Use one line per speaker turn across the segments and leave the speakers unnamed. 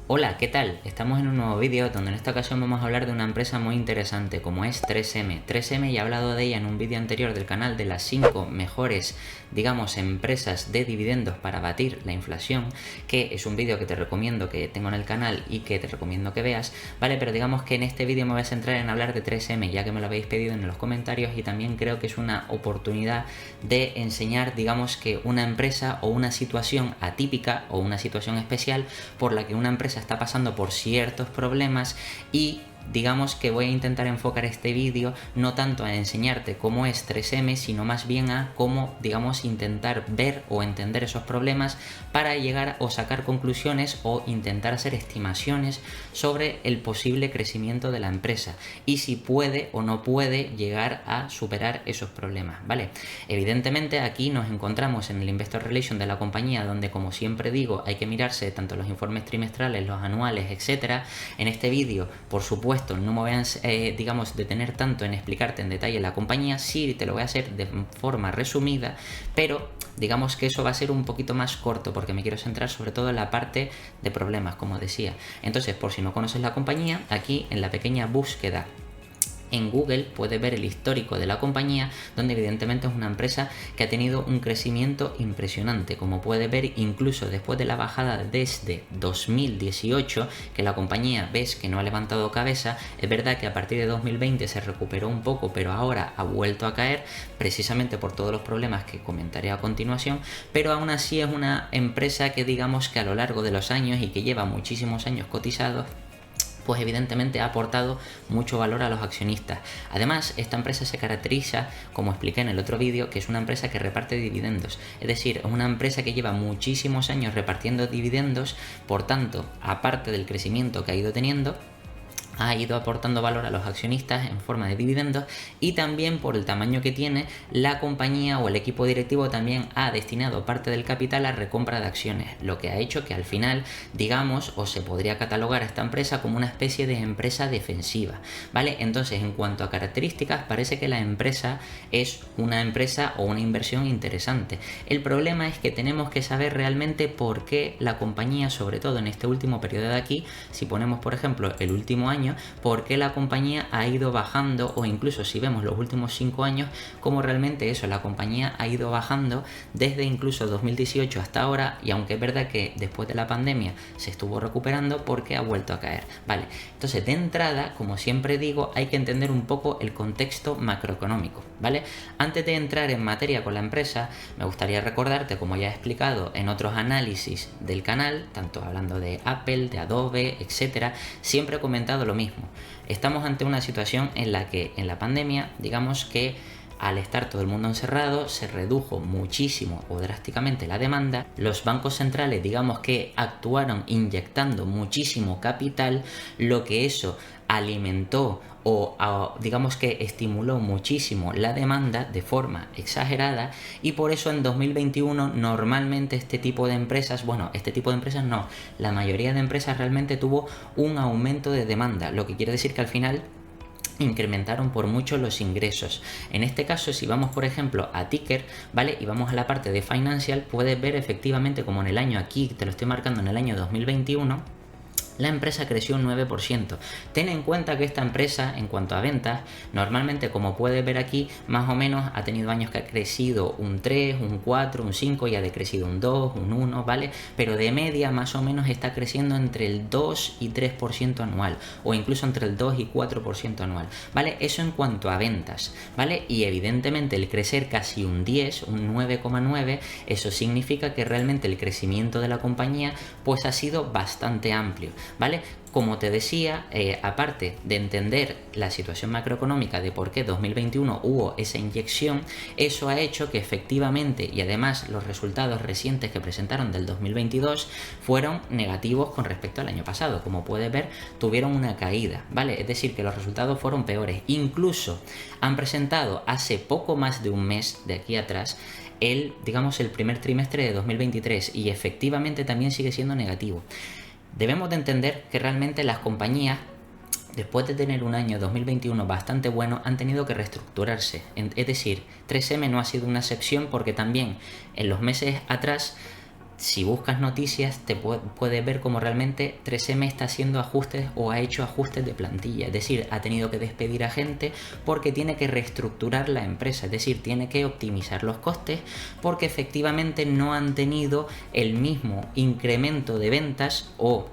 Hola, ¿qué tal? Estamos en un nuevo vídeo donde en esta ocasión vamos a hablar de una empresa muy interesante como es 3M. 3M ya he hablado de ella en un vídeo anterior del canal de las 5 mejores, digamos, empresas de dividendos para batir la inflación, que es un vídeo que te recomiendo que tengo en el canal y que te recomiendo que veas, ¿vale? Pero digamos que en este vídeo me voy a centrar en hablar de 3M, ya que me lo habéis pedido en los comentarios y también creo que es una oportunidad de enseñar, digamos, que una empresa o una situación atípica o una situación especial por la que una empresa está pasando por ciertos problemas y digamos que voy a intentar enfocar este vídeo no tanto a enseñarte cómo es 3M, sino más bien a cómo, digamos, intentar ver o entender esos problemas para llegar o sacar conclusiones o intentar hacer estimaciones sobre el posible crecimiento de la empresa y si puede o no puede llegar a superar esos problemas, ¿vale? Evidentemente aquí nos encontramos en el Investor Relation de la compañía, donde, como siempre digo, hay que mirarse tanto los informes trimestrales, los anuales, etcétera. En este vídeo, por supuesto, no me voy a, digamos, detener tanto en explicarte en detalle la compañía, sí te lo voy a hacer de forma resumida, pero digamos que eso va a ser un poquito más corto porque me quiero centrar sobre todo en la parte de problemas, como decía. Entonces, por si no conoces la compañía, aquí en la pequeña búsqueda en Google puedes ver el histórico de la compañía, donde evidentemente es una empresa que ha tenido un crecimiento impresionante. Como puedes ver, incluso después de la bajada desde 2018, que la compañía ves que no ha levantado cabeza, es verdad que a partir de 2020 se recuperó un poco, pero ahora ha vuelto a caer, precisamente por todos los problemas que comentaré a continuación, pero aún así es una empresa que digamos que a lo largo de los años y que lleva muchísimos años cotizados, pues evidentemente ha aportado mucho valor a los accionistas. Además, esta empresa se caracteriza, como expliqué en el otro vídeo, que es una empresa que reparte dividendos. Es decir, es una empresa que lleva muchísimos años repartiendo dividendos, por tanto, aparte del crecimiento que ha ido teniendo, ha ido aportando valor a los accionistas en forma de dividendos y también por el tamaño que tiene, la compañía o el equipo directivo también ha destinado parte del capital a recompra de acciones, lo que ha hecho que al final, digamos, o se podría catalogar a esta empresa como una especie de empresa defensiva, ¿vale? Entonces, en cuanto a características, parece que la empresa es una empresa o una inversión interesante. El problema es que tenemos que saber realmente por qué la compañía, sobre todo en este último periodo de aquí, si ponemos por ejemplo el último año, por qué la compañía ha ido bajando, o incluso si vemos los últimos 5 años, cómo realmente eso, la compañía ha ido bajando desde incluso 2018 hasta ahora, y aunque es verdad que después de la pandemia se estuvo recuperando, porque ha vuelto a caer, ¿vale? Entonces, de entrada, como siempre digo, hay que entender un poco el contexto macroeconómico, ¿vale? Antes de entrar en materia con la empresa, me gustaría recordarte, como ya he explicado en otros análisis del canal, tanto hablando de Apple, de Adobe, etcétera, siempre he comentado lo mismo. Estamos ante una situación en la que en la pandemia, digamos que al estar todo el mundo encerrado, se redujo muchísimo o drásticamente la demanda. Los bancos centrales, digamos que actuaron inyectando muchísimo capital, lo que eso alimentó o digamos que estimuló muchísimo la demanda de forma exagerada, y por eso en 2021 normalmente este tipo de empresas, bueno, este tipo de empresas no, la mayoría de empresas realmente tuvo un aumento de demanda, lo que quiere decir que al final incrementaron por mucho los ingresos. En este caso, si vamos por ejemplo a Ticker, ¿vale? Y vamos a la parte de Financial, puedes ver efectivamente como en el año, aquí te lo estoy marcando, en el año 2021, la empresa creció un 9%. Ten en cuenta que esta empresa, en cuanto a ventas, normalmente, como puedes ver aquí, más o menos ha tenido años que ha crecido un 3, un 4, un 5 y ha decrecido un 2, un 1, ¿vale? Pero de media más o menos está creciendo entre el 2 y 3% anual, o incluso entre el 2 y 4% anual, ¿vale? Eso en cuanto a ventas, ¿vale? Y evidentemente el crecer casi un 10, un 9,9, eso significa que realmente el crecimiento de la compañía pues ha sido bastante amplio, ¿vale? Como te decía, aparte de entender la situación macroeconómica de por qué 2021 hubo esa inyección, eso ha hecho que efectivamente, y además los resultados recientes que presentaron del 2022 fueron negativos con respecto al año pasado. Como puedes ver, tuvieron una caída, ¿vale? Es decir, que los resultados fueron peores. Incluso han presentado hace poco más de un mes de aquí atrás digamos, el primer trimestre de 2023, y efectivamente también sigue siendo negativo. Debemos de entender que realmente las compañías, después de tener un año 2021 bastante bueno, han tenido que reestructurarse. Es decir, 3M no ha sido una excepción, porque también en los meses atrás si buscas noticias te puedes ver cómo realmente 3M está haciendo ajustes o ha hecho ajustes de plantilla, es decir, ha tenido que despedir a gente porque tiene que reestructurar la empresa, es decir, tiene que optimizar los costes porque efectivamente no han tenido el mismo incremento de ventas o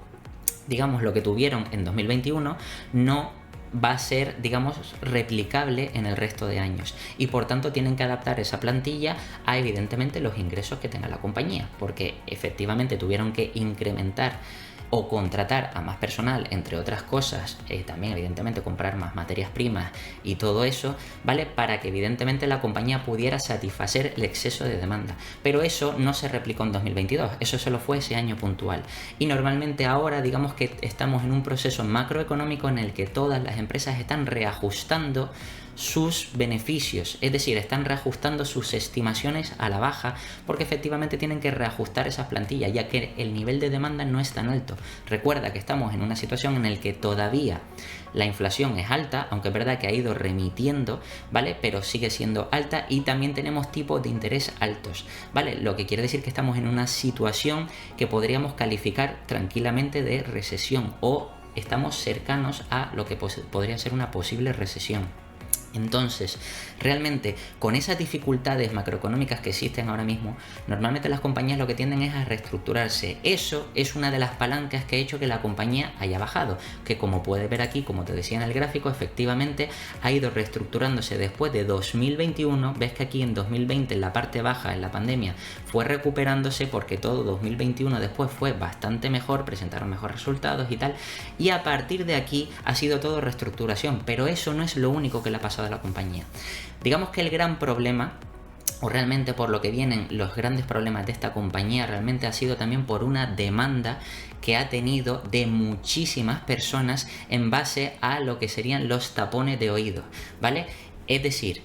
digamos lo que tuvieron en 2021 no va a ser, digamos, replicable en el resto de años y por tanto tienen que adaptar esa plantilla a evidentemente los ingresos que tenga la compañía, porque efectivamente tuvieron que incrementar o contratar a más personal, entre otras cosas, también evidentemente comprar más materias primas y todo eso, ¿vale? Para que evidentemente la compañía pudiera satisfacer el exceso de demanda. Pero eso no se replicó en 2022, eso solo fue ese año puntual. Y normalmente ahora digamos que estamos en un proceso macroeconómico en el que todas las empresas están reajustando sus beneficios, es decir, están reajustando sus estimaciones a la baja porque efectivamente tienen que reajustar esas plantillas ya que el nivel de demanda no es tan alto. Recuerda que estamos en una situación en la que todavía la inflación es alta, aunque es verdad que ha ido remitiendo, ¿vale? Pero sigue siendo alta y también tenemos tipos de interés altos, ¿vale? Lo que quiere decir que estamos en una situación que podríamos calificar tranquilamente de recesión o estamos cercanos a lo que podría ser una posible recesión. Entonces, realmente, con esas dificultades macroeconómicas que existen ahora mismo, normalmente las compañías lo que tienden es a reestructurarse. Eso es una de las palancas que ha hecho que la compañía haya bajado, que como puedes ver aquí, como te decía en el gráfico, efectivamente ha ido reestructurándose después de 2021. Ves que aquí en 2020, en la parte baja, en la pandemia, fue recuperándose porque todo 2021 después fue bastante mejor, presentaron mejores resultados y tal, y a partir de aquí ha sido todo reestructuración, pero eso no es lo único que le ha pasado a la compañía. Digamos que el gran problema, o realmente por lo que vienen los grandes problemas de esta compañía, realmente ha sido también por una demanda que ha tenido de muchísimas personas en base a lo que serían los tapones de oído, ¿vale? Es decir,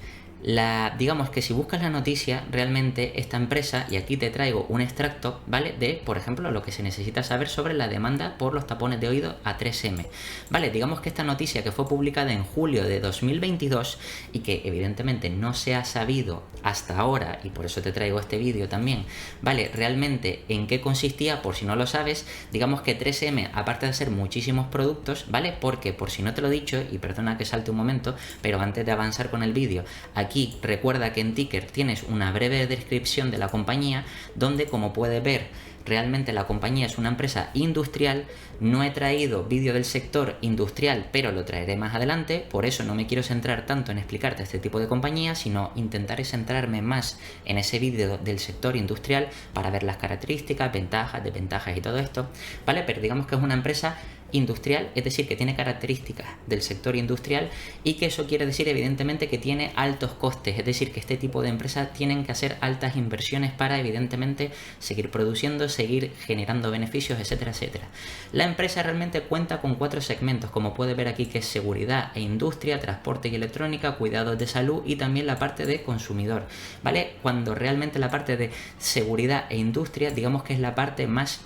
digamos que si buscas la noticia, realmente esta empresa, y aquí te traigo un extracto, ¿vale? De, por ejemplo, lo que se necesita saber sobre la demanda por los tapones de oído a 3M, ¿vale? Digamos que esta noticia que fue publicada en julio de 2022 y que evidentemente no se ha sabido hasta ahora, y por eso te traigo este vídeo también, ¿vale? Realmente en qué consistía, por si no lo sabes, digamos que 3M, aparte de hacer muchísimos productos, ¿vale? Porque, por si no te lo he dicho, y perdona que salte un momento, pero antes de avanzar con el vídeo, aquí recuerda que en Ticker tienes una breve descripción de la compañía donde, como puedes ver, realmente la compañía es una empresa industrial. No he traído vídeo del sector industrial, pero lo traeré más adelante, por eso no me quiero centrar tanto en explicarte este tipo de compañía, sino intentaré centrarme más en ese vídeo del sector industrial para ver las características, ventajas, desventajas y todo esto, ¿vale? Pero digamos que es una empresa industrial, es decir, que tiene características del sector industrial y que eso quiere decir evidentemente que tiene altos costes, es decir, que este tipo de empresas tienen que hacer altas inversiones para evidentemente seguir produciendo, seguir generando beneficios, etcétera, etcétera. La empresa realmente cuenta con 4 segmentos, como puedes ver aquí, que es seguridad e industria, transporte y electrónica, cuidados de salud y también la parte de consumidor, ¿vale? Cuando realmente la parte de seguridad e industria, digamos que es la parte más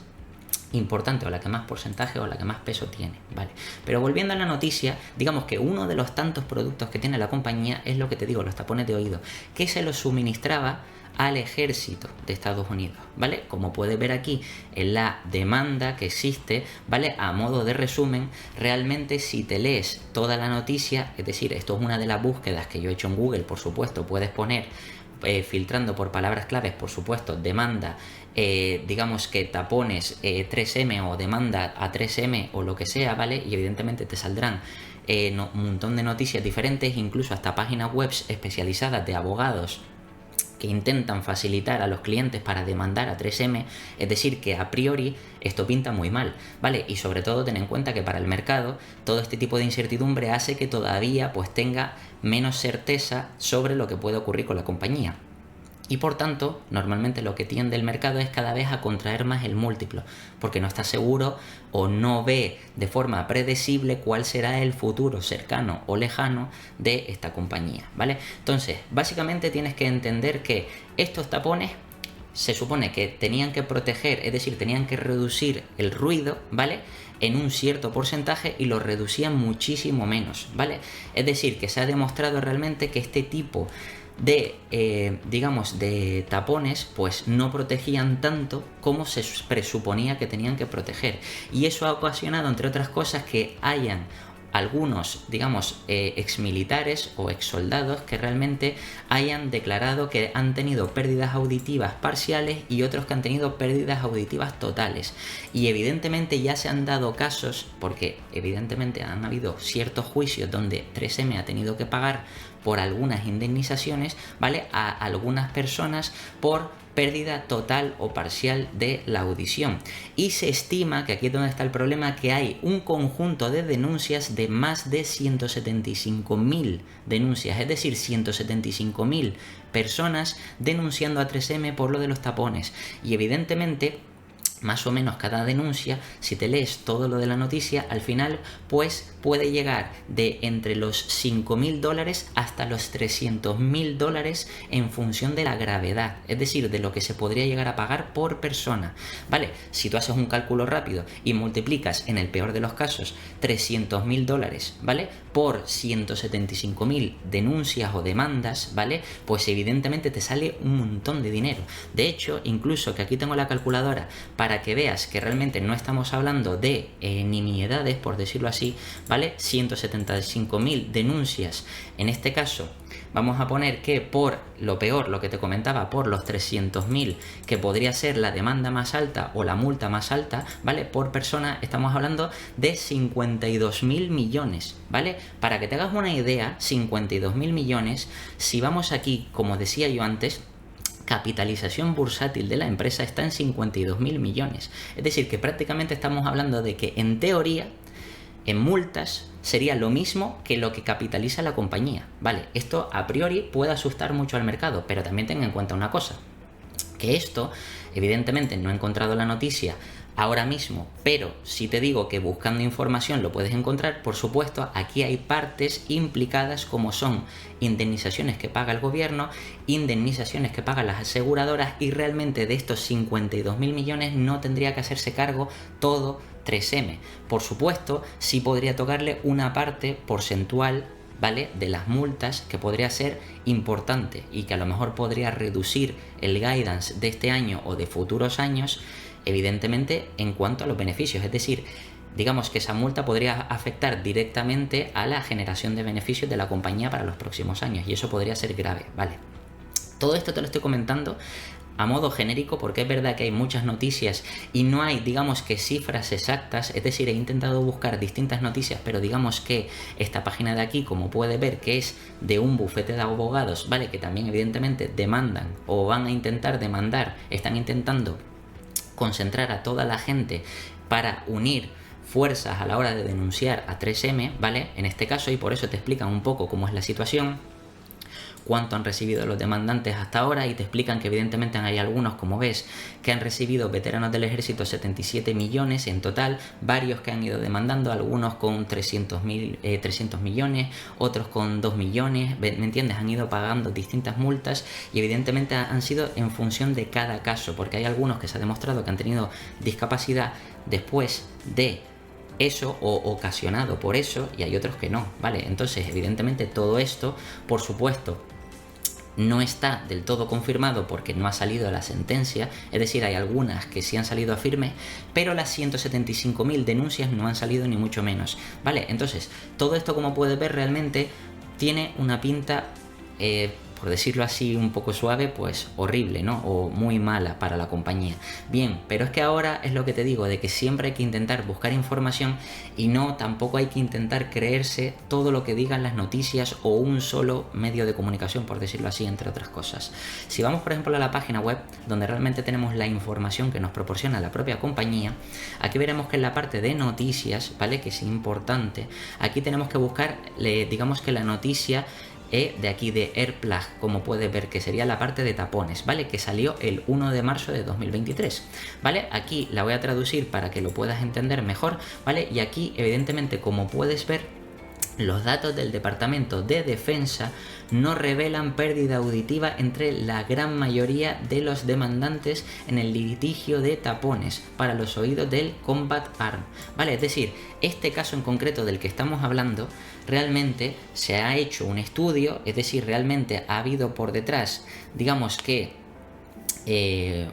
importante o la que más porcentaje o la que más peso tiene, ¿vale? Pero volviendo a la noticia, digamos que uno de los tantos productos que tiene la compañía es lo que te digo, los tapones de oído, que se los suministraba al ejército de Estados Unidos, ¿vale? Como puedes ver aquí en la demanda que existe, ¿vale? A modo de resumen, realmente si te lees toda la noticia, es decir, esto es una de las búsquedas que yo he hecho en Google, por supuesto, puedes poner filtrando por palabras claves, por supuesto, demanda, digamos que tapones 3M o demanda a 3M o lo que sea, ¿vale? Y evidentemente te saldrán un montón de noticias diferentes, incluso hasta páginas web especializadas de abogados que intentan facilitar a los clientes para demandar a 3M, es decir, que a priori esto pinta muy mal, ¿vale? Y sobre todo ten en cuenta que para el mercado todo este tipo de incertidumbre hace que todavía pues tenga menos certeza sobre lo que puede ocurrir con la compañía. Y por tanto, normalmente lo que tiende el mercado es cada vez a contraer más el múltiplo, porque no está seguro o no ve de forma predecible cuál será el futuro cercano o lejano de esta compañía, ¿vale? Entonces, básicamente tienes que entender que estos tapones se supone que tenían que proteger, es decir, tenían que reducir el ruido, ¿vale? En un cierto porcentaje y lo reducían muchísimo menos, ¿vale? Es decir, que se ha demostrado realmente que este tipo digamos, de tapones, pues no protegían tanto como se presuponía que tenían que proteger. Y eso ha ocasionado, entre otras cosas, que hayan algunos, digamos, exmilitares o exsoldados que realmente hayan declarado que han tenido pérdidas auditivas parciales y otros que han tenido pérdidas auditivas totales. Y evidentemente ya se han dado casos, porque evidentemente han habido ciertos juicios donde 3M ha tenido que pagar por algunas indemnizaciones, ¿vale?, a algunas personas por pérdida total o parcial de la audición. Y se estima, que aquí es donde está el problema, que hay un conjunto de denuncias de más de 175.000 denuncias, es decir, 175.000 personas denunciando a 3M por lo de los tapones. Y evidentemente, más o menos cada denuncia, si te lees todo lo de la noticia, al final pues puede llegar de entre los $5.000 hasta los $300.000 en función de la gravedad, es decir, de lo que se podría llegar a pagar por persona, ¿vale? Si tú haces un cálculo rápido y multiplicas, en el peor de los casos, $300.000, ¿vale?, por 175.000 denuncias o demandas, ¿vale?, pues evidentemente te sale un montón de dinero. De hecho, incluso, que aquí tengo la calculadora para que veas que realmente no estamos hablando de nimiedades, por decirlo así, ¿vale? 175.000 denuncias, en este caso vamos a poner que por lo peor, lo que te comentaba, por los 300.000, que podría ser la demanda más alta o la multa más alta, ¿vale?, por persona, estamos hablando de 52.000 millones, ¿vale? Para que te hagas una idea, 52.000 millones, si vamos aquí, como decía yo antes, capitalización bursátil de la empresa está en 52.000 millones. Es decir, que prácticamente estamos hablando de que, en teoría, en multas sería lo mismo que lo que capitaliza la compañía. Vale, esto a priori puede asustar mucho al mercado, pero también ten en cuenta una cosa, que esto, evidentemente no he encontrado la noticia ahora mismo, pero si te digo que buscando información lo puedes encontrar, por supuesto, aquí hay partes implicadas como son indemnizaciones que paga el gobierno, indemnizaciones que pagan las aseguradoras, y realmente de estos 52.000 millones no tendría que hacerse cargo todo 3M. Por supuesto, sí podría tocarle una parte porcentual, ¿vale?, de las multas, que podría ser importante y que a lo mejor podría reducir el guidance de este año o de futuros años, evidentemente en cuanto a los beneficios. Es decir, digamos que esa multa podría afectar directamente a la generación de beneficios de la compañía para los próximos años, y eso podría ser grave, ¿vale? Todo esto te lo estoy comentando a modo genérico, porque es verdad que hay muchas noticias y no hay, digamos, que cifras exactas. Es decir, he intentado buscar distintas noticias, pero digamos que esta página de aquí, como puedes ver, que es de un bufete de abogados, ¿vale?, que también evidentemente demandan o van a intentar demandar, están intentando concentrar a toda la gente para unir fuerzas a la hora de denunciar a 3M, ¿vale?, en este caso, y por eso te explican un poco cómo es la situación, cuánto han recibido los demandantes hasta ahora, y te explican que evidentemente hay algunos, como ves, que han recibido, veteranos del ejército, 77 millones en total, varios que han ido demandando, algunos con 300 millones, otros con 2 millones, ¿me entiendes? Han ido pagando distintas multas y evidentemente han sido en función de cada caso, porque hay algunos que se ha demostrado que han tenido discapacidad después de eso o ocasionado por eso, y hay otros que no, ¿vale? Entonces, evidentemente todo esto, por supuesto, no está del todo confirmado porque no ha salido la sentencia, es decir, hay algunas que sí han salido a firme, pero las 175.000 denuncias no han salido ni mucho menos, ¿vale? Entonces, todo esto, como puedes ver, realmente tiene una pinta, por decirlo así un poco suave, pues horrible, ¿no? O muy mala para la compañía. Bien, pero es que ahora es lo que te digo, de que siempre hay que intentar buscar información y tampoco hay que intentar creerse todo lo que digan las noticias o un solo medio de comunicación, por decirlo así, entre otras cosas. Si vamos, por ejemplo, a la página web, donde realmente tenemos la información que nos proporciona la propia compañía, aquí veremos que en la parte de noticias, ¿vale?, que es importante, aquí tenemos que buscar, digamos que la noticia de aquí de AirPlug, como puedes ver, que sería la parte de tapones, ¿vale?, que salió el 1 de marzo de 2023, ¿vale? Aquí la voy a traducir para que lo puedas entender mejor, ¿vale? Y aquí, evidentemente, como puedes ver, los datos del Departamento de Defensa no revelan pérdida auditiva entre la gran mayoría de los demandantes en el litigio de tapones para los oídos del Combat Arm. ¿Vale? Es decir, este caso en concreto del que estamos hablando, realmente se ha hecho un estudio, es decir, realmente ha habido por detrás, digamos que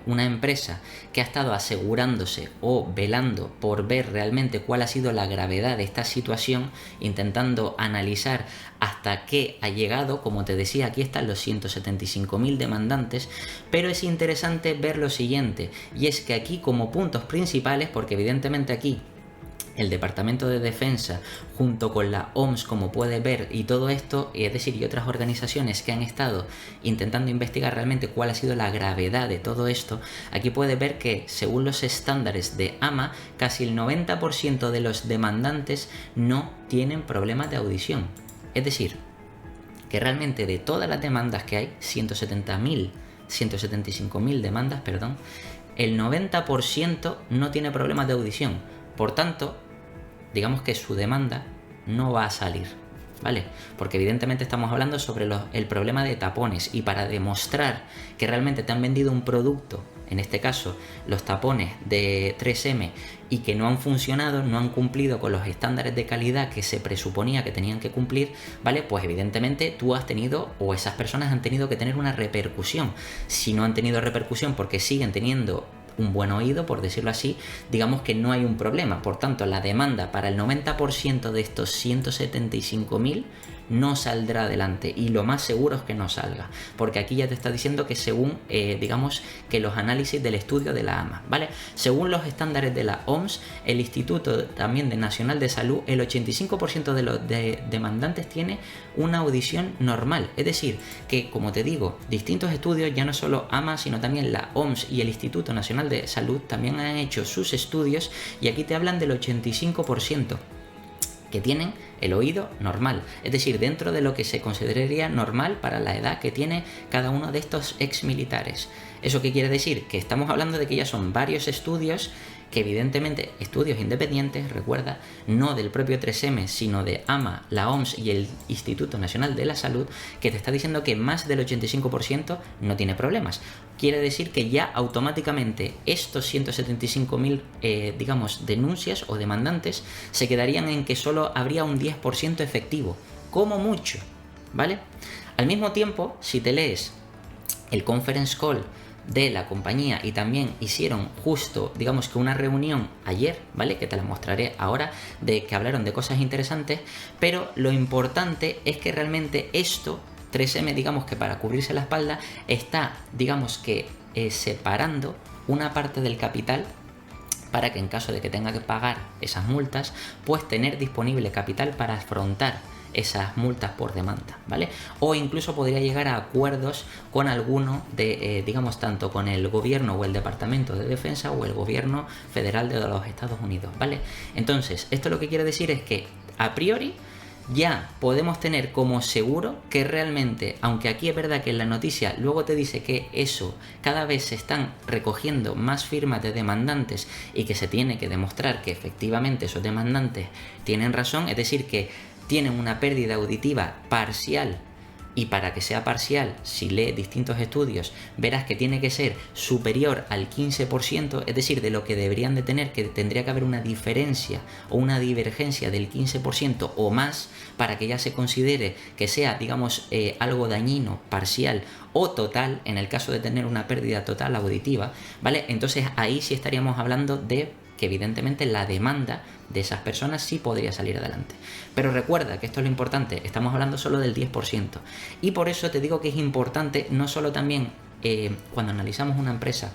una empresa que ha estado asegurándose o velando por ver realmente cuál ha sido la gravedad de esta situación, intentando analizar hasta qué ha llegado. Como te decía, aquí están los 175.000 demandantes, pero es interesante ver lo siguiente, y es que aquí como puntos principales, porque evidentemente aquí el Departamento de Defensa junto con la OMS, como puede ver, y todo esto, es decir, y otras organizaciones que han estado intentando investigar realmente cuál ha sido la gravedad de todo esto, aquí puede ver que según los estándares de AMA, casi el 90% de los demandantes no tienen problemas de audición. Es decir, que realmente de todas las demandas que hay, 175.000 demandas, perdón, el 90% no tiene problemas de audición. Por tanto, digamos que su demanda no va a salir, ¿vale? Porque evidentemente estamos hablando sobre el problema de tapones, y para demostrar que realmente te han vendido un producto, en este caso los tapones de 3M, y que no han funcionado, no han cumplido con los estándares de calidad que se presuponía que tenían que cumplir, ¿vale? Pues evidentemente tú has tenido, o esas personas han tenido que tener una repercusión. Si no han tenido repercusión porque siguen teniendo un buen oído, por decirlo así, digamos que no hay un problema. Por tanto, la demanda para el 90% de estos 175.000 no saldrá adelante, y lo más seguro es que no salga, porque aquí ya te está diciendo que según, digamos, que los análisis del estudio de la AMA, ¿vale? Según los estándares de la OMS, el Instituto también Nacional de Salud, el 85% de los demandantes tiene una audición normal. Es decir, que, como te digo, distintos estudios, ya no solo AMA, sino también la OMS y el Instituto Nacional de Salud también han hecho sus estudios, y aquí te hablan del 85% que tienen el oído normal, es decir, dentro de lo que se consideraría normal para la edad que tiene cada uno de estos ex militares. ¿Eso qué quiere decir? Que estamos hablando de que ya son varios estudios, que evidentemente estudios independientes, recuerda, no del propio 3M, sino de AMA, la OMS y el Instituto Nacional de la Salud, que te está diciendo que más del 85% no tiene problemas. Quiere decir que ya automáticamente estos 175.000, digamos, denuncias o demandantes se quedarían en que solo habría un 10% efectivo, como mucho, ¿vale? Al mismo tiempo, si te lees el conference call de la compañía, y también hicieron justo, digamos que una reunión ayer, ¿vale? Que te la mostraré ahora, de que hablaron de cosas interesantes, pero lo importante es que realmente esto, 3M, digamos que para cubrirse la espalda, está, digamos que separando una parte del capital para que en caso de que tenga que pagar esas multas, pues tener disponible capital para afrontar esas multas por demanda, ¿vale? O incluso podría llegar a acuerdos con alguno de, digamos, tanto con el gobierno o el Departamento de Defensa o el gobierno federal de los Estados Unidos, ¿vale? Entonces, esto lo que quiere decir es que, a priori, ya podemos tener como seguro que realmente, aunque aquí es verdad que en la noticia luego te dice que eso cada vez se están recogiendo más firmas de demandantes y que se tiene que demostrar que efectivamente esos demandantes tienen razón, es decir, que tienen una pérdida auditiva parcial, y para que sea parcial, si lees distintos estudios, verás que tiene que ser superior al 15%, es decir, de lo que deberían de tener, que tendría que haber una diferencia o una divergencia del 15% o más para que ya se considere que sea, digamos, algo dañino, parcial o total, en el caso de tener una pérdida total auditiva, ¿vale? Entonces ahí sí estaríamos hablando de que evidentemente la demanda de esas personas sí podría salir adelante. Pero recuerda que esto es lo importante, estamos hablando solo del 10%. Y por eso te digo que es importante no solo también cuando analizamos una empresa,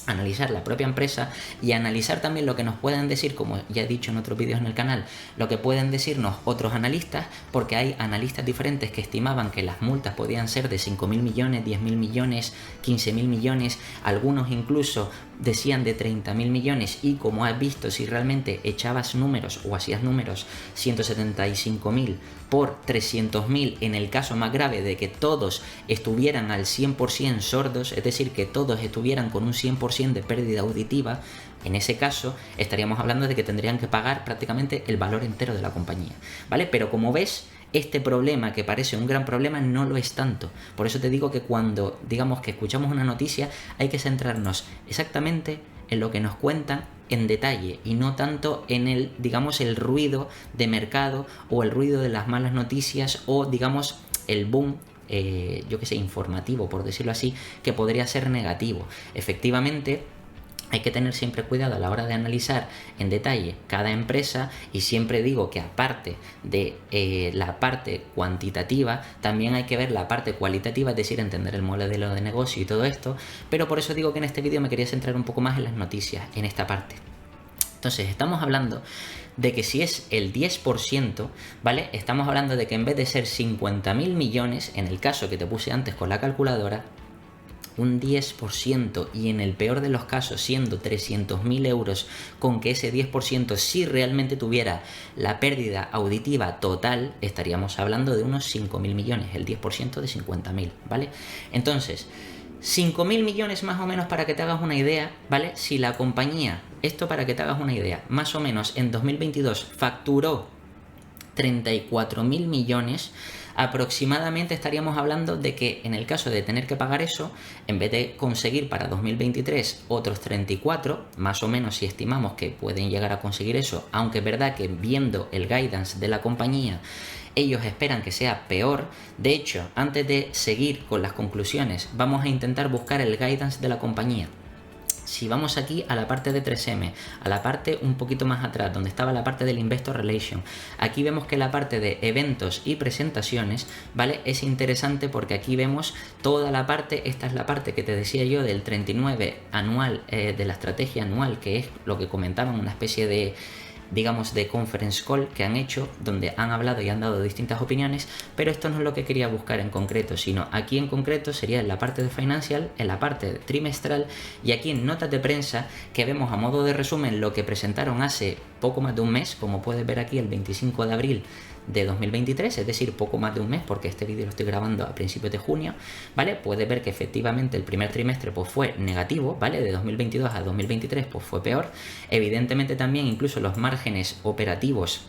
analizar la propia empresa y analizar también lo que nos pueden decir, como ya he dicho en otros vídeos en el canal, lo que pueden decirnos otros analistas, porque hay analistas diferentes que estimaban que las multas podían ser de 5.000 millones, 10.000 millones, 15.000 millones, algunos incluso decían de 30.000 millones, y como has visto, si realmente echabas números o hacías números, 175.000 por 300.000 en el caso más grave de que todos estuvieran al 100% sordos, es decir, que todos estuvieran con un 100% de pérdida auditiva, En ese caso estaríamos hablando de que tendrían que pagar prácticamente el valor entero de la compañía, ¿vale? Pero como ves, este problema que parece un gran problema no lo es tanto. Por eso te digo que cuando digamos que escuchamos una noticia hay que centrarnos exactamente en lo que nos cuentan en detalle y no tanto en el, digamos, el ruido de mercado o el ruido de las malas noticias o, digamos, el boom, yo que sé, informativo, por decirlo así, que podría ser negativo. Efectivamente, hay que tener siempre cuidado a la hora de analizar en detalle cada empresa, y siempre digo que aparte de la parte cuantitativa, también hay que ver la parte cualitativa, es decir, entender el modelo de negocio y todo esto, pero por eso digo que en este vídeo me quería centrar un poco más en las noticias, en esta parte. Entonces, estamos hablando de que si es el 10%, ¿vale? Estamos hablando de que en vez de ser 50.000 millones, en el caso que te puse antes con la calculadora, un 10%, y en el peor de los casos siendo 300.000 euros, con que ese 10% si realmente tuviera la pérdida auditiva total, estaríamos hablando de unos 5.000 millones, el 10% de 50.000, ¿vale? Entonces, 5.000 millones más o menos, para que te hagas una idea, ¿vale? Si la compañía, esto para que te hagas una idea, más o menos en 2022 facturó 34.000 millones, aproximadamente estaríamos hablando de que en el caso de tener que pagar eso, en vez de conseguir para 2023 otros 34, más o menos, si estimamos que pueden llegar a conseguir eso, aunque es verdad que viendo el guidance de la compañía, ellos esperan que sea peor. De hecho, antes de seguir con las conclusiones, vamos a intentar buscar el guidance de la compañía. Si vamos aquí a la parte de 3M, a la parte un poquito más atrás, donde estaba la parte del Investor Relation, aquí vemos que la parte de eventos y presentaciones, ¿vale? Es interesante porque aquí vemos toda la parte, esta es la parte que te decía yo del 39 anual, de la estrategia anual, que es lo que comentaban, una especie de, digamos, de conference call que han hecho, donde han hablado y han dado distintas opiniones, pero esto no es lo que quería buscar en concreto, sino aquí en concreto sería en la parte de financial, en la parte trimestral, y aquí en notas de prensa, que vemos a modo de resumen lo que presentaron hace poco más de un mes, como puedes ver aquí el 25 de abril de 2023, es decir, poco más de un mes, porque este vídeo lo estoy grabando a principios de junio, ¿vale? Puedes ver que efectivamente el primer trimestre pues fue negativo, ¿vale? De 2022 a 2023 pues fue peor. Evidentemente también incluso los márgenes operativos,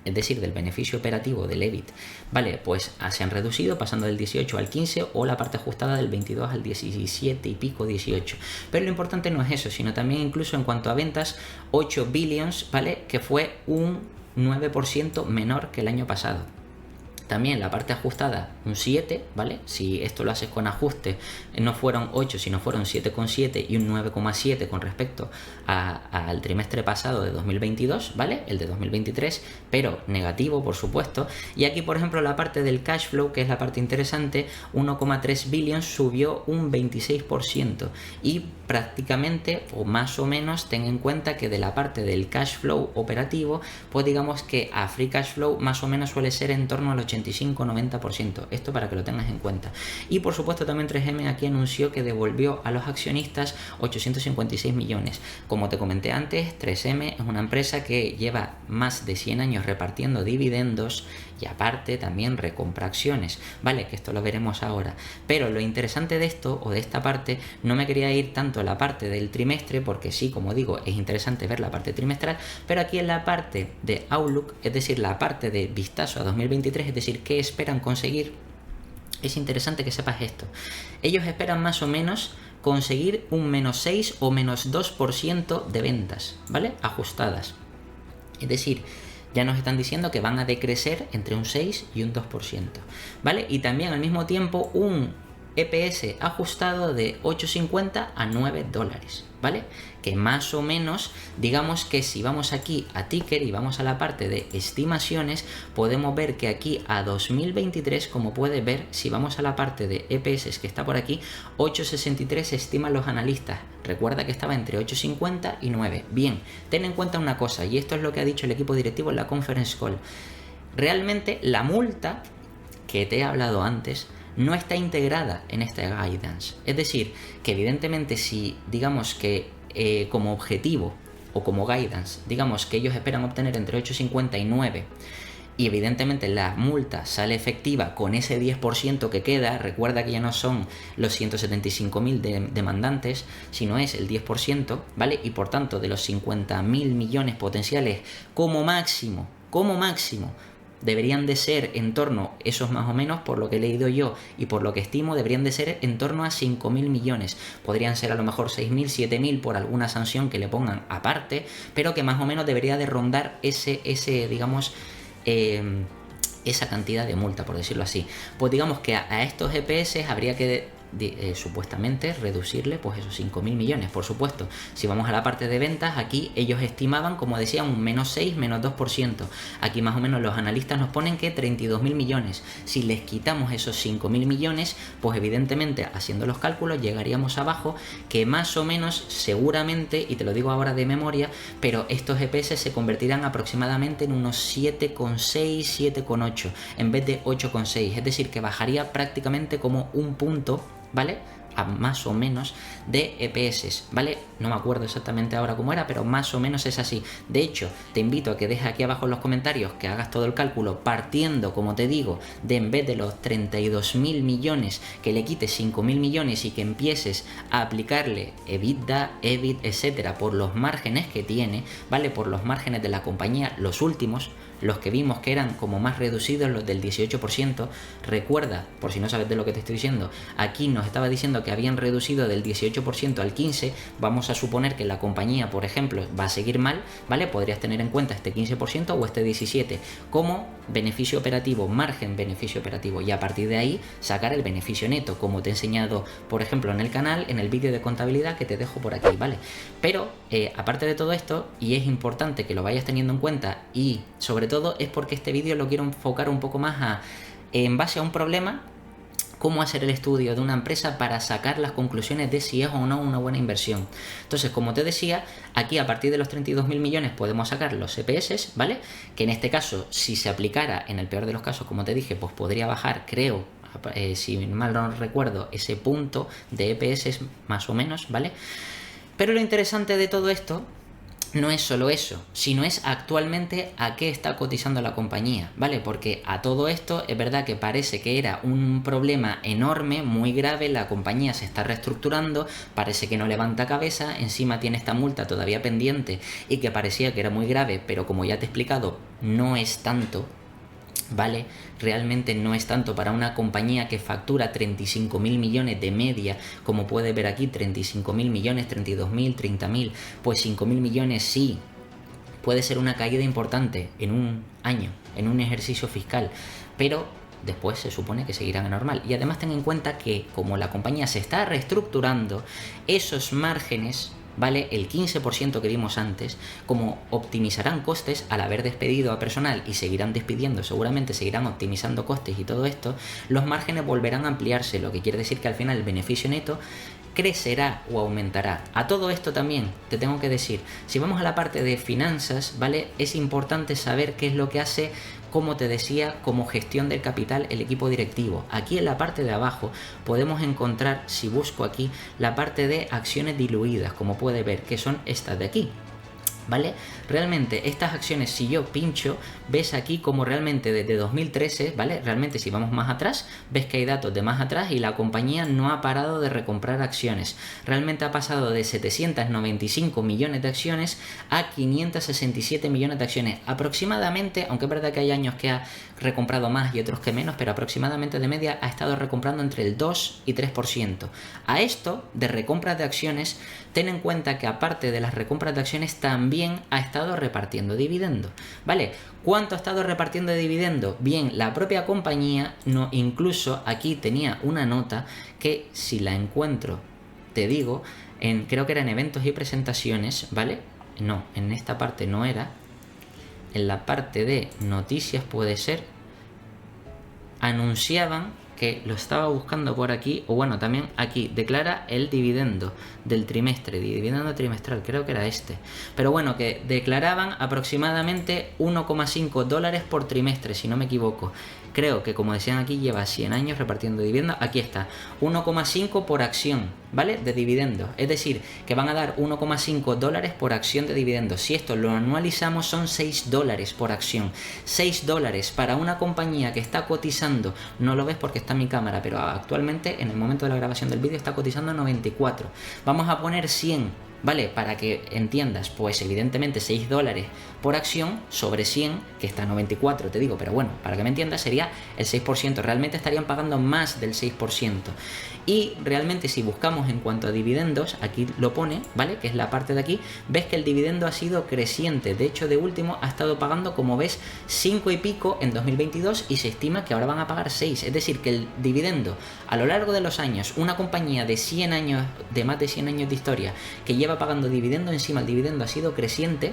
es decir, del beneficio operativo del EBIT, ¿vale? Pues se han reducido, pasando del 18 al 15, o la parte ajustada del 22 al 17 y pico, 18. Pero lo importante no es eso, sino también incluso en cuanto a ventas, 8 billions, ¿vale? Que fue un 9% menor que el año pasado. También la parte ajustada un 7, ¿vale? Si esto lo haces con ajuste, no fueron 8, sino fueron 7,7 y un 9,7 con respecto al trimestre pasado de 2022, ¿vale? El de 2023, pero negativo, por supuesto. Y aquí, por ejemplo, la parte del cash flow, que es la parte interesante, 1,3 billion subió un 26%. Y prácticamente, o más o menos, ten en cuenta que de la parte del cash flow operativo, pues digamos que a free cash flow más o menos suele ser en torno al 85-90%, esto para que lo tengas en cuenta. Y por supuesto también 3M aquí anunció que devolvió a los accionistas 856 millones. Como te comenté antes, 3M es una empresa que lleva más de 100 años repartiendo dividendos y aparte también recompra acciones, ¿vale? Que esto lo veremos ahora. Pero lo interesante de esto, o de esta parte, no me quería ir tanto a la parte del trimestre, porque sí, como digo, es interesante ver la parte trimestral, pero aquí en la parte de Outlook, es decir, la parte de vistazo a 2023, es decir, qué esperan conseguir, es interesante que sepas esto. Ellos esperan más o menos conseguir un -6 o -2% de ventas, ¿vale? Ajustadas. Es decir, ya nos están diciendo que van a decrecer entre un 6 y un 2%, ¿vale? Y también al mismo tiempo un EPS ajustado de 8,50 a 9 dólares, ¿vale? Que más o menos, digamos que si vamos aquí a ticker y vamos a la parte de estimaciones, podemos ver que aquí a 2023, como puedes ver, si vamos a la parte de EPS que está por aquí, 8,63 estiman los analistas. Recuerda que estaba entre 8,50 y 9. Bien, ten en cuenta una cosa, y esto es lo que ha dicho el equipo directivo en la conference call. Realmente la multa que te he hablado antes no está integrada en este guidance. Es decir, que evidentemente si digamos que como objetivo o como guidance, digamos que ellos esperan obtener entre 8,50 y 9, y evidentemente la multa sale efectiva con ese 10% que queda. Recuerda que ya no son los 175.000 demandantes, sino es el 10%, ¿vale? Y por tanto, de los 50.000 millones potenciales como máximo, deberían de ser en torno, esos más o menos, por lo que he leído yo y por lo que estimo, deberían de ser en torno a 5.000 millones. Podrían ser a lo mejor 6.000, 7.000 por alguna sanción que le pongan aparte, pero que más o menos debería de rondar digamos, esa cantidad de multa, por decirlo así. Pues digamos que a estos EPS habría que supuestamente reducirle pues esos 5.000 millones, por supuesto. Si vamos a la parte de ventas, aquí ellos estimaban, como decía, un menos 6, menos 2%. Aquí más o menos los analistas nos ponen que 32.000 millones. Si les quitamos esos 5.000 millones, pues evidentemente, haciendo los cálculos, llegaríamos abajo, que más o menos, seguramente, y te lo digo ahora de memoria, pero estos EPS se convertirán aproximadamente en unos 7,6, 7,8 en vez de 8,6. Es decir, que bajaría prácticamente como un punto, ¿vale? A más o menos de EPS, ¿vale? No me acuerdo exactamente ahora cómo era, pero más o menos es así. De hecho, te invito a que dejes aquí abajo en los comentarios que hagas todo el cálculo partiendo, como te digo, de en vez de los 32.000 millones, que le quites 5.000 millones y que empieces a aplicarle EBITDA, EBIT, etcétera, por los márgenes que tiene, ¿vale? Por los márgenes de la compañía, los últimos, los que vimos que eran como más reducidos, los del 18%. Recuerda, por si no sabes de lo que te estoy diciendo, aquí nos estaba diciendo que habían reducido del 18% al 15%. Vamos a suponer que la compañía, por ejemplo, va a seguir mal, ¿vale? Podrías tener en cuenta este 15% o este 17% como beneficio operativo, margen beneficio operativo, y a partir de ahí sacar el beneficio neto, como te he enseñado, por ejemplo, en el canal, en el vídeo de contabilidad que te dejo por aquí, ¿vale? Pero aparte de todo esto, y es importante que lo vayas teniendo en cuenta, y sobre todo es porque este vídeo lo quiero enfocar un poco más en base a un problema, cómo hacer el estudio de una empresa para sacar las conclusiones de si es o no una buena inversión. Entonces, como te decía, aquí a partir de los 32.000 millones podemos sacar los EPS, ¿vale? Que en este caso, si se aplicara, en el peor de los casos, como te dije, pues podría bajar, creo, si mal no recuerdo, ese punto de EPS más o menos, ¿vale? Pero lo interesante de todo esto no es solo eso, sino es actualmente a qué está cotizando la compañía, ¿vale? Porque a todo esto es verdad que parece que era un problema enorme, muy grave, la compañía se está reestructurando, parece que no levanta cabeza, encima tiene esta multa todavía pendiente y que parecía que era muy grave, pero como ya te he explicado, no es tanto, ¿vale? Realmente no es tanto para una compañía que factura 35.000 millones de media, como puedes ver aquí, 35.000 millones, 32.000, 30.000, pues 5.000 millones sí, puede ser una caída importante en un año, en un ejercicio fiscal, pero después se supone que seguirán a normal. Y además ten en cuenta que como la compañía se está reestructurando, esos márgenes, ¿vale? El 15% que vimos antes, como optimizarán costes al haber despedido a personal y seguirán despidiendo, seguramente seguirán optimizando costes y todo esto, los márgenes volverán a ampliarse, lo que quiere decir que al final el beneficio neto crecerá o aumentará. A todo esto también te tengo que decir, si vamos a la parte de finanzas, ¿vale? Es importante saber qué es lo que hace, como te decía, como gestión del capital el equipo directivo. Aquí en la parte de abajo podemos encontrar, si busco aquí, la parte de acciones diluidas, como puede ver, que son estas de aquí, ¿vale? Realmente estas acciones, si yo pincho, ves aquí como realmente desde 2013, ¿vale? Realmente si vamos más atrás, ves que hay datos de más atrás y la compañía no ha parado de recomprar acciones. Realmente ha pasado de 795 millones de acciones a 567 millones de acciones. Aproximadamente, aunque es verdad que hay años que ha recomprado más y otros que menos, pero aproximadamente de media ha estado recomprando entre el 2 y 3%. A esto de recompras de acciones, ten en cuenta que aparte de las recompras de acciones también ha estado repartiendo dividendo, ¿vale? ¿Cuánto ha estado repartiendo de dividendo? Bien, la propia compañía, no, incluso aquí tenía una nota que si la encuentro, te digo, creo que era en eventos y presentaciones, ¿vale? No, en esta parte no era, en la parte de noticias puede ser, anunciaban que lo estaba buscando por aquí, o bueno, también aquí, declara el dividendo del trimestre, dividendo trimestral, creo que era este. Pero bueno, que declaraban aproximadamente $1,5 por trimestre, si no me equivoco. Creo que, como decían aquí, lleva 100 años repartiendo dividendos. Aquí está, 1,5 por acción. ¿vale? De dividendos. Es decir, que van a dar 1,5 dólares por acción de dividendos. Si esto lo anualizamos, son 6 dólares por acción. 6 dólares para una compañía que está cotizando, no lo ves porque está en mi cámara, pero actualmente en el momento de la grabación del vídeo está cotizando 94. Vamos a poner 100. ¿Vale? Para que entiendas, pues evidentemente 6 dólares por acción sobre 100, que está a 94, te digo, pero bueno, para que me entiendas sería el 6%, realmente estarían pagando más del 6%. Y realmente si buscamos en cuanto a dividendos, aquí lo pone, ¿vale? Que es la parte de aquí, ves que el dividendo ha sido creciente, de hecho de último ha estado pagando, como ves, 5 y pico en 2022 y se estima que ahora van a pagar 6, es decir, que el dividendo a lo largo de los años, una compañía de 100 años, de más de 100 años de historia, que lleva pagando dividendo encima, el dividendo ha sido creciente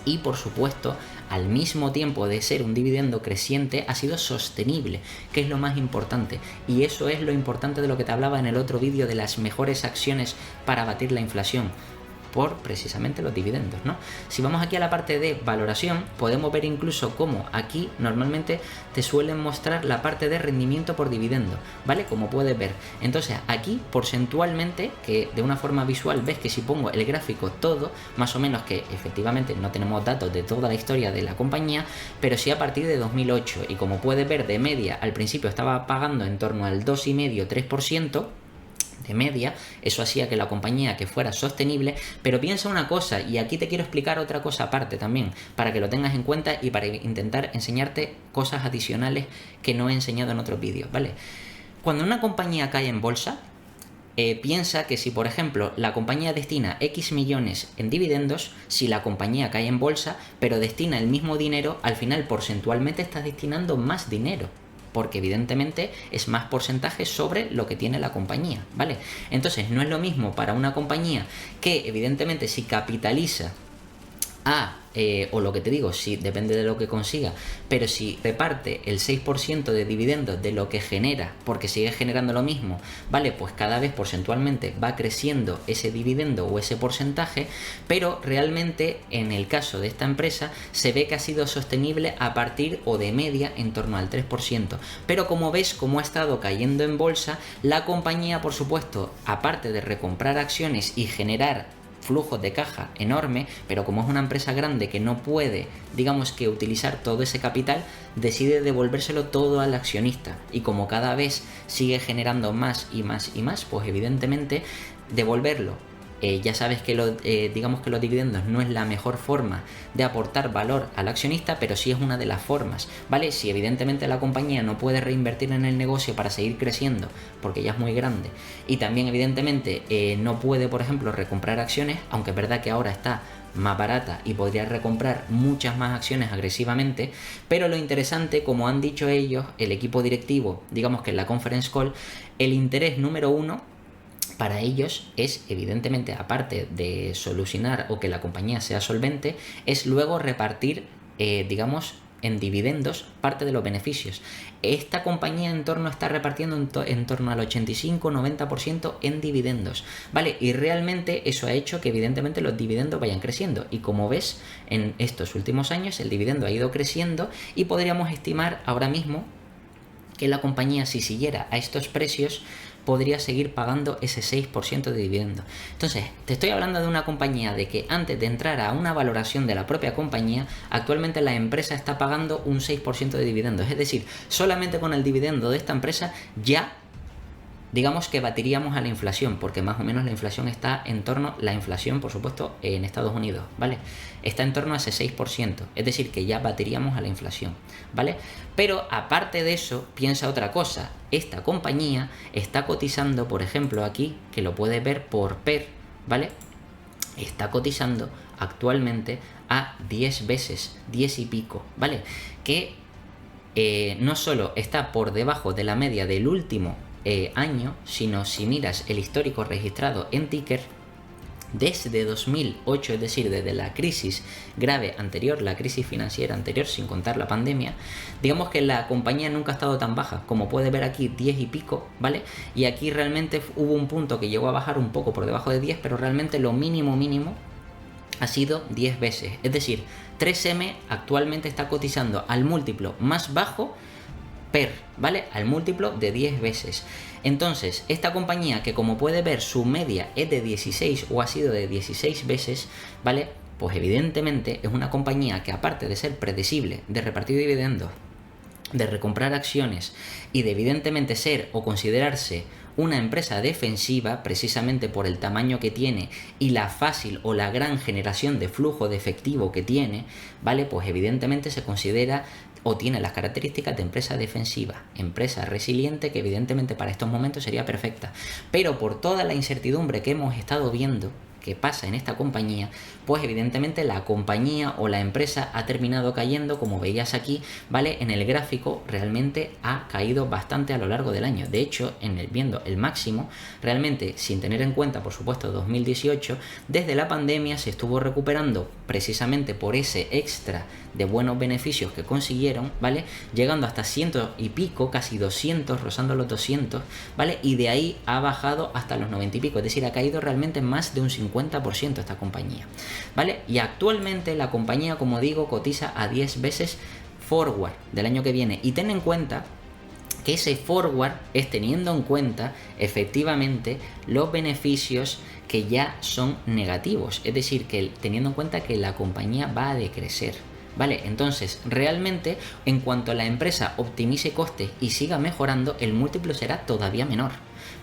y por supuesto al mismo tiempo de ser un dividendo creciente ha sido sostenible, que es lo más importante, y eso es lo importante de lo que te hablaba en el otro vídeo de las mejores acciones para batir la inflación, por precisamente los dividendos, ¿no? Si vamos aquí a la parte de valoración, podemos ver incluso cómo aquí normalmente te suelen mostrar la parte de rendimiento por dividendo, ¿vale? Como puedes ver. Entonces aquí porcentualmente, que de una forma visual ves que si pongo el gráfico todo, más o menos, que efectivamente no tenemos datos de toda la historia de la compañía, pero sí a partir de 2008, y como puedes ver de media al principio estaba pagando en torno al 2,5-3%, de media, eso hacía que la compañía que fuera sostenible, pero piensa una cosa, y aquí te quiero explicar otra cosa aparte también, para que lo tengas en cuenta y para intentar enseñarte cosas adicionales que no he enseñado en otros vídeos, ¿vale? Cuando una compañía cae en bolsa, piensa que si por ejemplo la compañía destina X millones en dividendos, si la compañía cae en bolsa, pero destina el mismo dinero, al final porcentualmente estás destinando más dinero, porque evidentemente es más porcentaje sobre lo que tiene la compañía, ¿vale? Entonces no es lo mismo para una compañía que evidentemente si capitaliza o lo que te digo, si depende de lo que consiga, pero si reparte el 6% de dividendos de lo que genera, porque sigue generando lo mismo, ¿vale? Pues cada vez porcentualmente va creciendo ese dividendo o ese porcentaje, pero realmente en el caso de esta empresa se ve que ha sido sostenible a partir o de media en torno al 3%. Pero como ves, como ha estado cayendo en bolsa, la compañía, por supuesto, aparte de recomprar acciones y generar flujos de caja enorme, pero como es una empresa grande que no puede, digamos que utilizar todo ese capital, decide devolvérselo todo al accionista, y como cada vez sigue generando más y más y más, pues evidentemente devolverlo. Ya sabes que digamos que los dividendos no es la mejor forma de aportar valor al accionista, pero sí es una de las formas, ¿vale? Si evidentemente la compañía no puede reinvertir en el negocio para seguir creciendo, porque ya es muy grande, y también evidentemente no puede, por ejemplo, recomprar acciones, aunque es verdad que ahora está más barata y podría recomprar muchas más acciones agresivamente, pero lo interesante, como han dicho ellos, el equipo directivo, digamos que en la conference call, el interés número uno para ellos es, evidentemente, aparte de solucionar o que la compañía sea solvente, es luego repartir, digamos, en dividendos parte de los beneficios. Esta compañía está repartiendo en torno al 85-90% en dividendos, ¿vale? Y realmente eso ha hecho que evidentemente los dividendos vayan creciendo, y como ves, en estos últimos años el dividendo ha ido creciendo, y podríamos estimar ahora mismo que la compañía, si siguiera a estos precios, podría seguir pagando ese 6% de dividendo. Entonces, te estoy hablando de una compañía de que antes de entrar a una valoración de la propia compañía, actualmente la empresa está pagando un 6% de dividendos. Es decir, solamente con el dividendo de esta empresa ya, digamos que batiríamos a la inflación, porque más o menos la inflación está en torno, la inflación por supuesto en Estados Unidos, ¿vale? Está en torno a ese 6%, es decir, que ya batiríamos a la inflación, ¿vale? Pero aparte de eso, piensa otra cosa, esta compañía está cotizando, por ejemplo aquí, que lo puedes ver por PER, ¿vale? Está cotizando actualmente a 10 veces, 10 y pico, ¿vale? Que no solo está por debajo de la media del último año, sino si miras el histórico registrado en ticker desde 2008, es decir, desde la crisis grave anterior, la crisis financiera anterior, sin contar la pandemia, digamos que la compañía nunca ha estado tan baja, como puedes ver aquí 10 y pico, ¿vale? Y aquí realmente hubo un punto que llegó a bajar un poco por debajo de 10, pero realmente lo mínimo ha sido 10 veces, es decir, 3M actualmente está cotizando al múltiplo más bajo, PER, ¿vale? Al múltiplo de 10 veces. Entonces, esta compañía, que como puede ver su media es de 16 o ha sido de 16 veces, ¿vale? Pues evidentemente es una compañía que, aparte de ser predecible, de repartir dividendos, de recomprar acciones y de evidentemente ser o considerarse una empresa defensiva, precisamente por el tamaño que tiene y la fácil o la gran generación de flujo de efectivo que tiene, ¿vale? Pues evidentemente se considera o tiene las características de empresa defensiva, empresa resiliente, que evidentemente para estos momentos sería perfecta. Pero por toda la incertidumbre que hemos estado viendo que pasa en esta compañía, pues evidentemente la compañía o la empresa ha terminado cayendo, como veías aquí, ¿vale? En el gráfico realmente ha caído bastante a lo largo del año. De hecho, viendo el máximo, realmente sin tener en cuenta, por supuesto, 2018, desde la pandemia se estuvo recuperando precisamente por ese extra de buenos beneficios que consiguieron, ¿vale? Llegando hasta 100 y pico, casi 200, rozando los 200, ¿vale? Y de ahí ha bajado hasta los 90 y pico, es decir, ha caído realmente más de un 50% esta compañía, ¿vale? Y actualmente la compañía, como digo, cotiza a 10 veces forward del año que viene. Y ten en cuenta que ese forward es teniendo en cuenta efectivamente los beneficios que ya son negativos, es decir, que teniendo en cuenta que la compañía va a decrecer. Vale, entonces realmente en cuanto a la empresa optimice costes y siga mejorando, el múltiplo será todavía menor.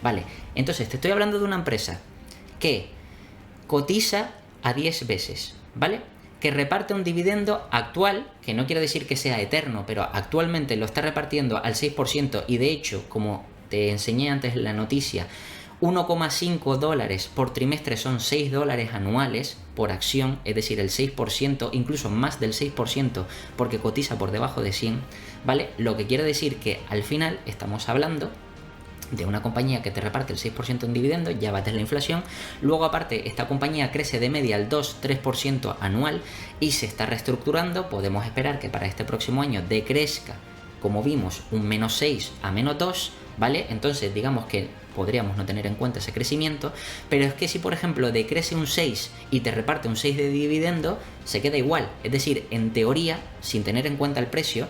Vale, entonces te estoy hablando de una empresa que cotiza a 10 veces, ¿vale? Que reparte un dividendo actual, que no quiere decir que sea eterno, pero actualmente lo está repartiendo al 6% y de hecho, como te enseñé antes en la noticia, 1,5 dólares por trimestre son 6 dólares anuales por acción, es decir, el 6%, incluso más del 6%, porque cotiza por debajo de 100, ¿vale? Lo que quiere decir que al final estamos hablando de una compañía que te reparte el 6% en dividendos, ya bates la inflación. Luego, aparte, esta compañía crece de media al 2-3% anual y se está reestructurando. Podemos esperar que para este próximo año decrezca, como vimos, un -6 a -2, ¿vale? Entonces, digamos que podríamos no tener en cuenta ese crecimiento, pero es que si, por ejemplo, decrece un 6 y te reparte un 6 de dividendo, se queda igual. Es decir, en teoría, sin tener en cuenta el precio,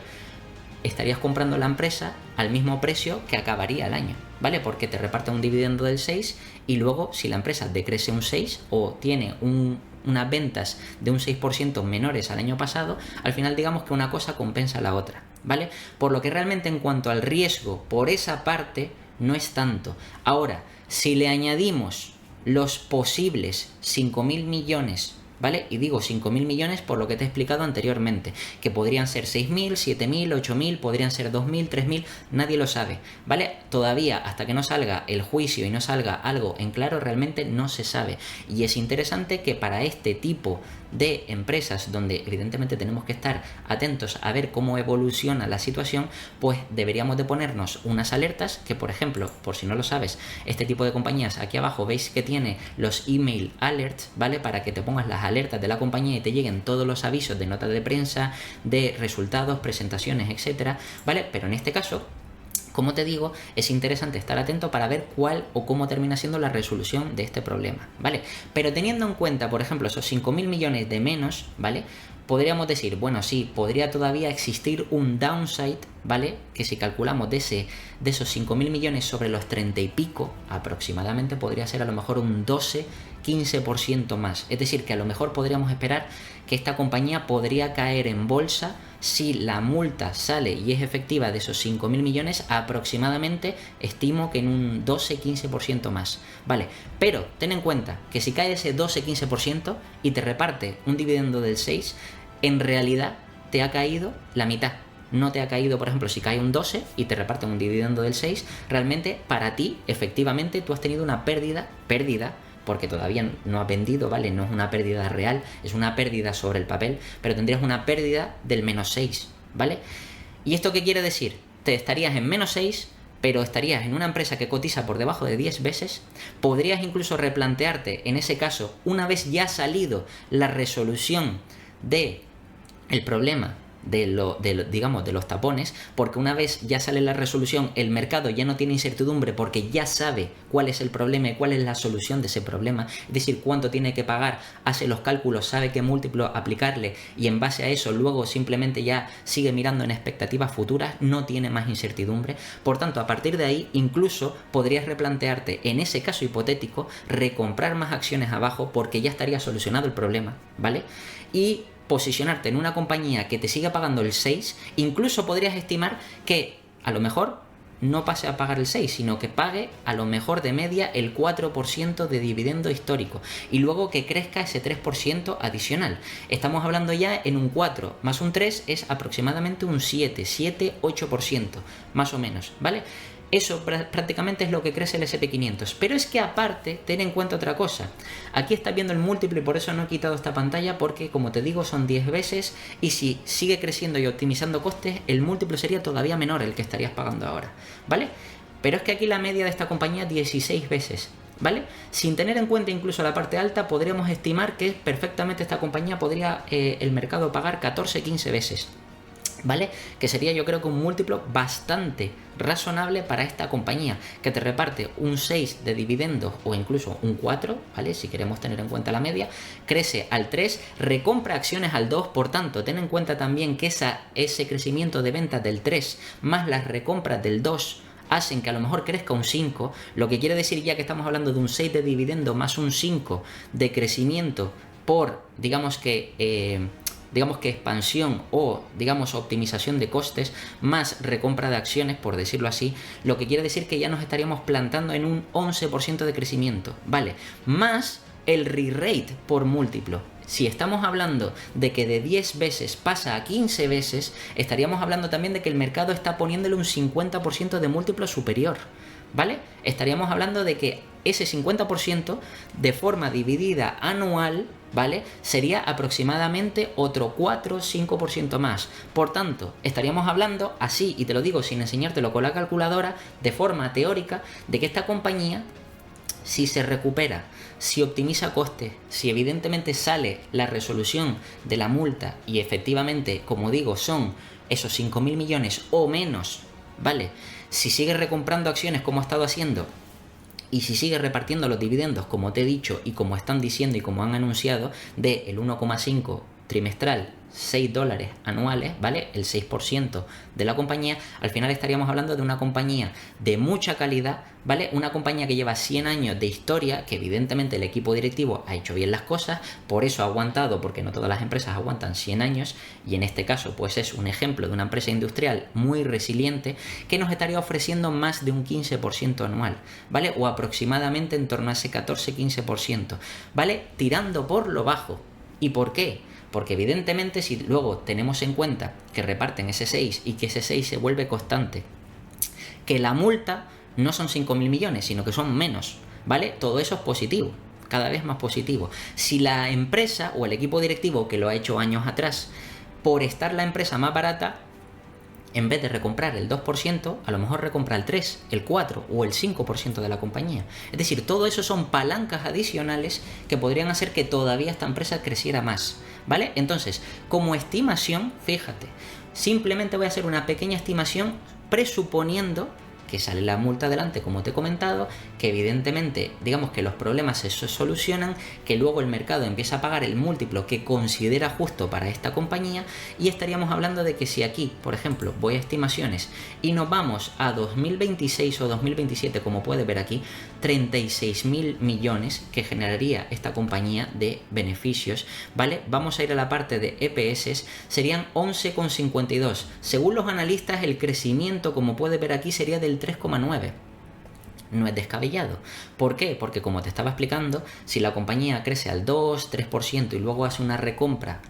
estarías comprando la empresa al mismo precio que acabaría el año, ¿vale? Porque te reparte un dividendo del 6 y luego si la empresa decrece un 6 o tiene unas ventas de un 6% menores al año pasado, al final digamos que una cosa compensa a la otra, ¿vale? Por lo que realmente en cuanto al riesgo por esa parte no es tanto. Ahora, si le añadimos los posibles 5.000 millones, ¿vale? Y digo 5.000 millones por lo que te he explicado anteriormente, que podrían ser 6.000, 7.000, 8.000, podrían ser 2.000, 3.000, nadie lo sabe, ¿vale? Todavía hasta que no salga el juicio y no salga algo en claro, realmente no se sabe. Y es interesante que para este tipo de empresas, donde evidentemente tenemos que estar atentos a ver cómo evoluciona la situación, pues deberíamos de ponernos unas alertas que, por ejemplo, por si no lo sabes, este tipo de compañías, aquí abajo veis que tiene los email alerts, ¿vale? Para que te pongas las alertas de la compañía y te lleguen todos los avisos de notas de prensa, de resultados, presentaciones, etcétera, ¿vale? Pero en este caso, como te digo, es interesante estar atento para ver cuál o cómo termina siendo la resolución de este problema, ¿vale? Pero teniendo en cuenta, por ejemplo, esos 5.000 millones de menos, ¿vale? Podríamos decir, bueno, sí, podría todavía existir un downside, ¿vale? Que si calculamos de esos 5.000 millones sobre los 30 y pico, aproximadamente podría ser a lo mejor un 12-15% más. Es decir, que a lo mejor podríamos esperar que esta compañía podría caer en bolsa si la multa sale y es efectiva de esos 5.000 millones, aproximadamente estimo que en un 12-15% más, ¿vale? Pero ten en cuenta que si cae ese 12-15% y te reparte un dividendo del 6, en realidad te ha caído la mitad. No te ha caído, por ejemplo, si cae un 12 y te reparten un dividendo del 6, realmente para ti, efectivamente, tú has tenido una pérdida, porque todavía no ha vendido, ¿vale? No es una pérdida real, es una pérdida sobre el papel, pero tendrías una pérdida del -6, ¿vale? ¿Y esto qué quiere decir? Te estarías en -6, pero estarías en una empresa que cotiza por debajo de 10 veces, podrías incluso replantearte, en ese caso, una vez ya salido la resolución de el problema digamos, de los tapones, porque una vez ya sale la resolución, el mercado ya no tiene incertidumbre porque ya sabe cuál es el problema y cuál es la solución de ese problema, es decir, cuánto tiene que pagar, hace los cálculos, sabe qué múltiplo aplicarle y en base a eso luego simplemente ya sigue mirando en expectativas futuras, no tiene más incertidumbre. Por tanto, a partir de ahí incluso podrías replantearte en ese caso hipotético recomprar más acciones abajo porque ya estaría solucionado el problema, ¿vale? Y posicionarte en una compañía que te siga pagando el 6, incluso podrías estimar que a lo mejor no pase a pagar el 6, sino que pague a lo mejor de media el 4% de dividendo histórico y luego que crezca ese 3% adicional. Estamos hablando ya en un 4 más un 3 es aproximadamente un 7-8%, más o menos, ¿vale? Eso prácticamente es lo que crece el SP500. Pero es que aparte, ten en cuenta otra cosa. Aquí estás viendo el múltiplo y por eso no he quitado esta pantalla porque, como te digo, son 10 veces y si sigue creciendo y optimizando costes, el múltiplo sería todavía menor el que estarías pagando ahora, ¿vale? Pero es que aquí la media de esta compañía 16 veces, ¿vale? Sin tener en cuenta incluso la parte alta, podríamos estimar que perfectamente esta compañía podría el mercado pagar 14-15 veces. ¿Vale? Que sería yo creo que un múltiplo bastante razonable para esta compañía, que te reparte un 6 de dividendos o incluso un 4, ¿vale? Si queremos tener en cuenta la media, crece al 3, recompra acciones al 2, por tanto, ten en cuenta también que ese crecimiento de ventas del 3 más las recompras del 2 hacen que a lo mejor crezca un 5, lo que quiere decir ya que estamos hablando de un 6 de dividendo más un 5 de crecimiento por, digamos que expansión o digamos optimización de costes más recompra de acciones, por decirlo así, lo que quiere decir que ya nos estaríamos plantando en un 11% de crecimiento, ¿vale? Más el re-rate por múltiplo. Si estamos hablando de que de 10 veces pasa a 15 veces, estaríamos hablando también de que el mercado está poniéndole un 50% de múltiplo superior, ¿vale? Estaríamos hablando de que ese 50% de forma dividida anual, ¿vale? Sería aproximadamente otro 4-5% más. Por tanto, estaríamos hablando así, y te lo digo sin enseñártelo con la calculadora, de forma teórica, de que esta compañía, si se recupera, si optimiza costes, si evidentemente sale la resolución de la multa y efectivamente, como digo, son esos 5.000 millones o menos, ¿vale? Si sigue recomprando acciones como ha estado haciendo y si sigue repartiendo los dividendos como te he dicho y como están diciendo y como han anunciado de el 1,5 trimestral, $6 anuales, ¿vale? El 6% de la compañía, al final estaríamos hablando de una compañía de mucha calidad, ¿vale? Una compañía que lleva 100 años de historia, que evidentemente el equipo directivo ha hecho bien las cosas, por eso ha aguantado, porque no todas las empresas aguantan 100 años, y en este caso pues es un ejemplo de una empresa industrial muy resiliente, que nos estaría ofreciendo más de un 15% anual, ¿vale? O aproximadamente en torno a ese 14-15%, ¿vale? Tirando por lo bajo. ¿Y por qué? Porque evidentemente si luego tenemos en cuenta que reparten ese 6 y que ese 6 se vuelve constante, que la multa no son 5.000 millones, sino que son menos, ¿vale? Todo eso es positivo, cada vez más positivo. Si la empresa o el equipo directivo que lo ha hecho años atrás, por estar la empresa más barata, en vez de recomprar el 2%, a lo mejor recompra el 3, el 4 o el 5% de la compañía. Es decir, todo eso son palancas adicionales que podrían hacer que todavía esta empresa creciera más, ¿vale? Entonces, como estimación, fíjate, simplemente voy a hacer una pequeña estimación presuponiendo que sale la multa adelante, como te he comentado, que evidentemente, digamos que los problemas se solucionan, que luego el mercado empieza a pagar el múltiplo que considera justo para esta compañía y estaríamos hablando de que si aquí, por ejemplo, voy a estimaciones y nos vamos a 2026 o 2027, como puedes ver aquí, 36.000 millones que generaría esta compañía de beneficios, ¿vale? Vamos a ir a la parte de EPS, serían 11,52. Según los analistas, el crecimiento, como puedes ver aquí, sería del 3,9. No es descabellado. ¿Por qué? Porque como te estaba explicando, si la compañía crece al 2-3% y luego hace una recompras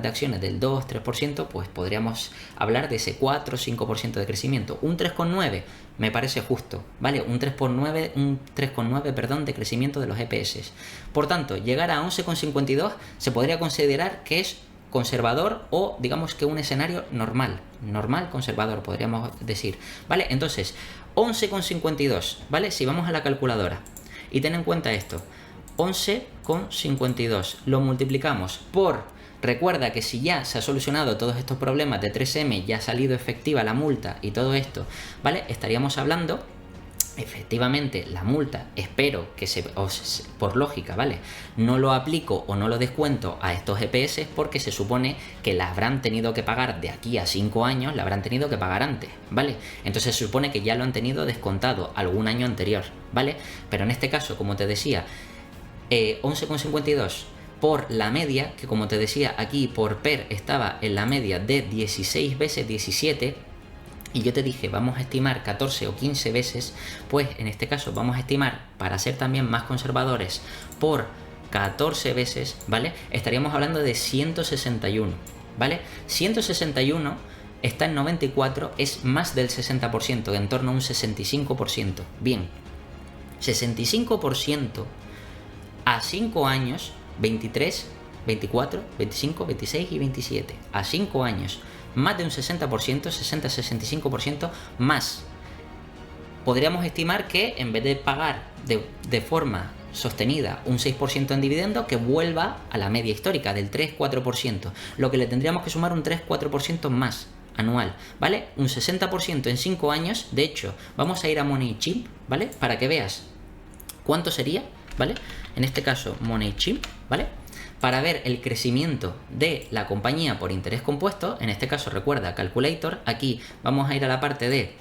de acciones del 2-3%, pues podríamos hablar de ese 4-5% de crecimiento. Un 3,9 me parece justo, ¿vale? Un 3,9, perdón, de crecimiento de los EPS. Por tanto, llegar a 11,52 se podría considerar que es conservador o digamos que un escenario normal conservador podríamos decir, ¿vale? Entonces 11,52, ¿vale? Si vamos a la calculadora y ten en cuenta esto, 11,52 lo multiplicamos por Recuerda que si ya se ha solucionado todos estos problemas de 3M, ya ha salido efectiva la multa y todo esto, ¿vale? Estaríamos hablando, efectivamente, la multa, espero que por lógica, ¿vale? No lo aplico o no lo descuento a estos EPS porque se supone que la habrán tenido que pagar de aquí a 5 años, la habrán tenido que pagar antes, ¿vale? Entonces se supone que ya lo han tenido descontado algún año anterior, ¿vale? Pero en este caso, como te decía, 11,52 por la media, que como te decía aquí por PER estaba en la media de 16 veces 17, y yo te dije vamos a estimar 14 o 15 veces, pues en este caso vamos a estimar, para ser también más conservadores, por 14 veces, ¿vale? Estaríamos hablando de 161, ¿vale? 161 está en 94, es más del 60%, en torno a un 65%. Bien, 65% a 5 años, 23, 24, 25, 26 y 27. A 5 años, más de un 60%, 60-65% más. Podríamos estimar que en vez de pagar de forma sostenida un 6% en dividendo, que vuelva a la media histórica del 3-4%, lo que le tendríamos que sumar un 3-4% más anual, ¿vale? Un 60% en 5 años. De hecho, vamos a ir a MoneyChimp, ¿vale? Para que veas cuánto sería, ¿vale? En este caso, MoneyChimp, ¿vale? Para ver el crecimiento de la compañía por interés compuesto, en este caso recuerda Calculator, aquí vamos a ir a la parte de,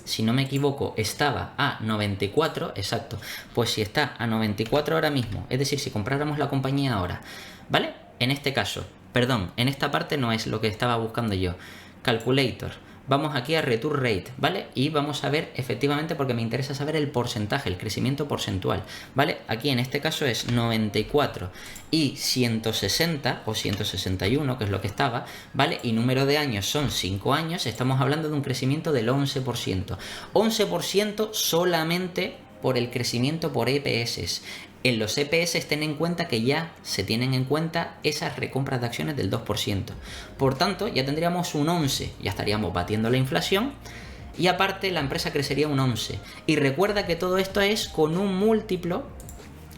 si no me equivoco, estaba a 94, exacto, pues si está a 94 ahora mismo, es decir, si compráramos la compañía ahora, ¿vale? En este caso, perdón, en esta parte no es lo que estaba buscando yo, Calculator. Vamos aquí a Return Rate, ¿vale? Y vamos a ver efectivamente, porque me interesa saber el porcentaje, el crecimiento porcentual, ¿vale? Aquí en este caso es 94 y 160 o 161, que es lo que estaba, ¿vale? Y número de años son 5 años, estamos hablando de un crecimiento del 11%. 11% solamente por el crecimiento por EPS. En los EPS ten en cuenta que ya se tienen en cuenta esas recompras de acciones del 2%. Por tanto, ya tendríamos un 11, ya estaríamos batiendo la inflación y aparte la empresa crecería un 11. Y recuerda que todo esto es con un múltiplo,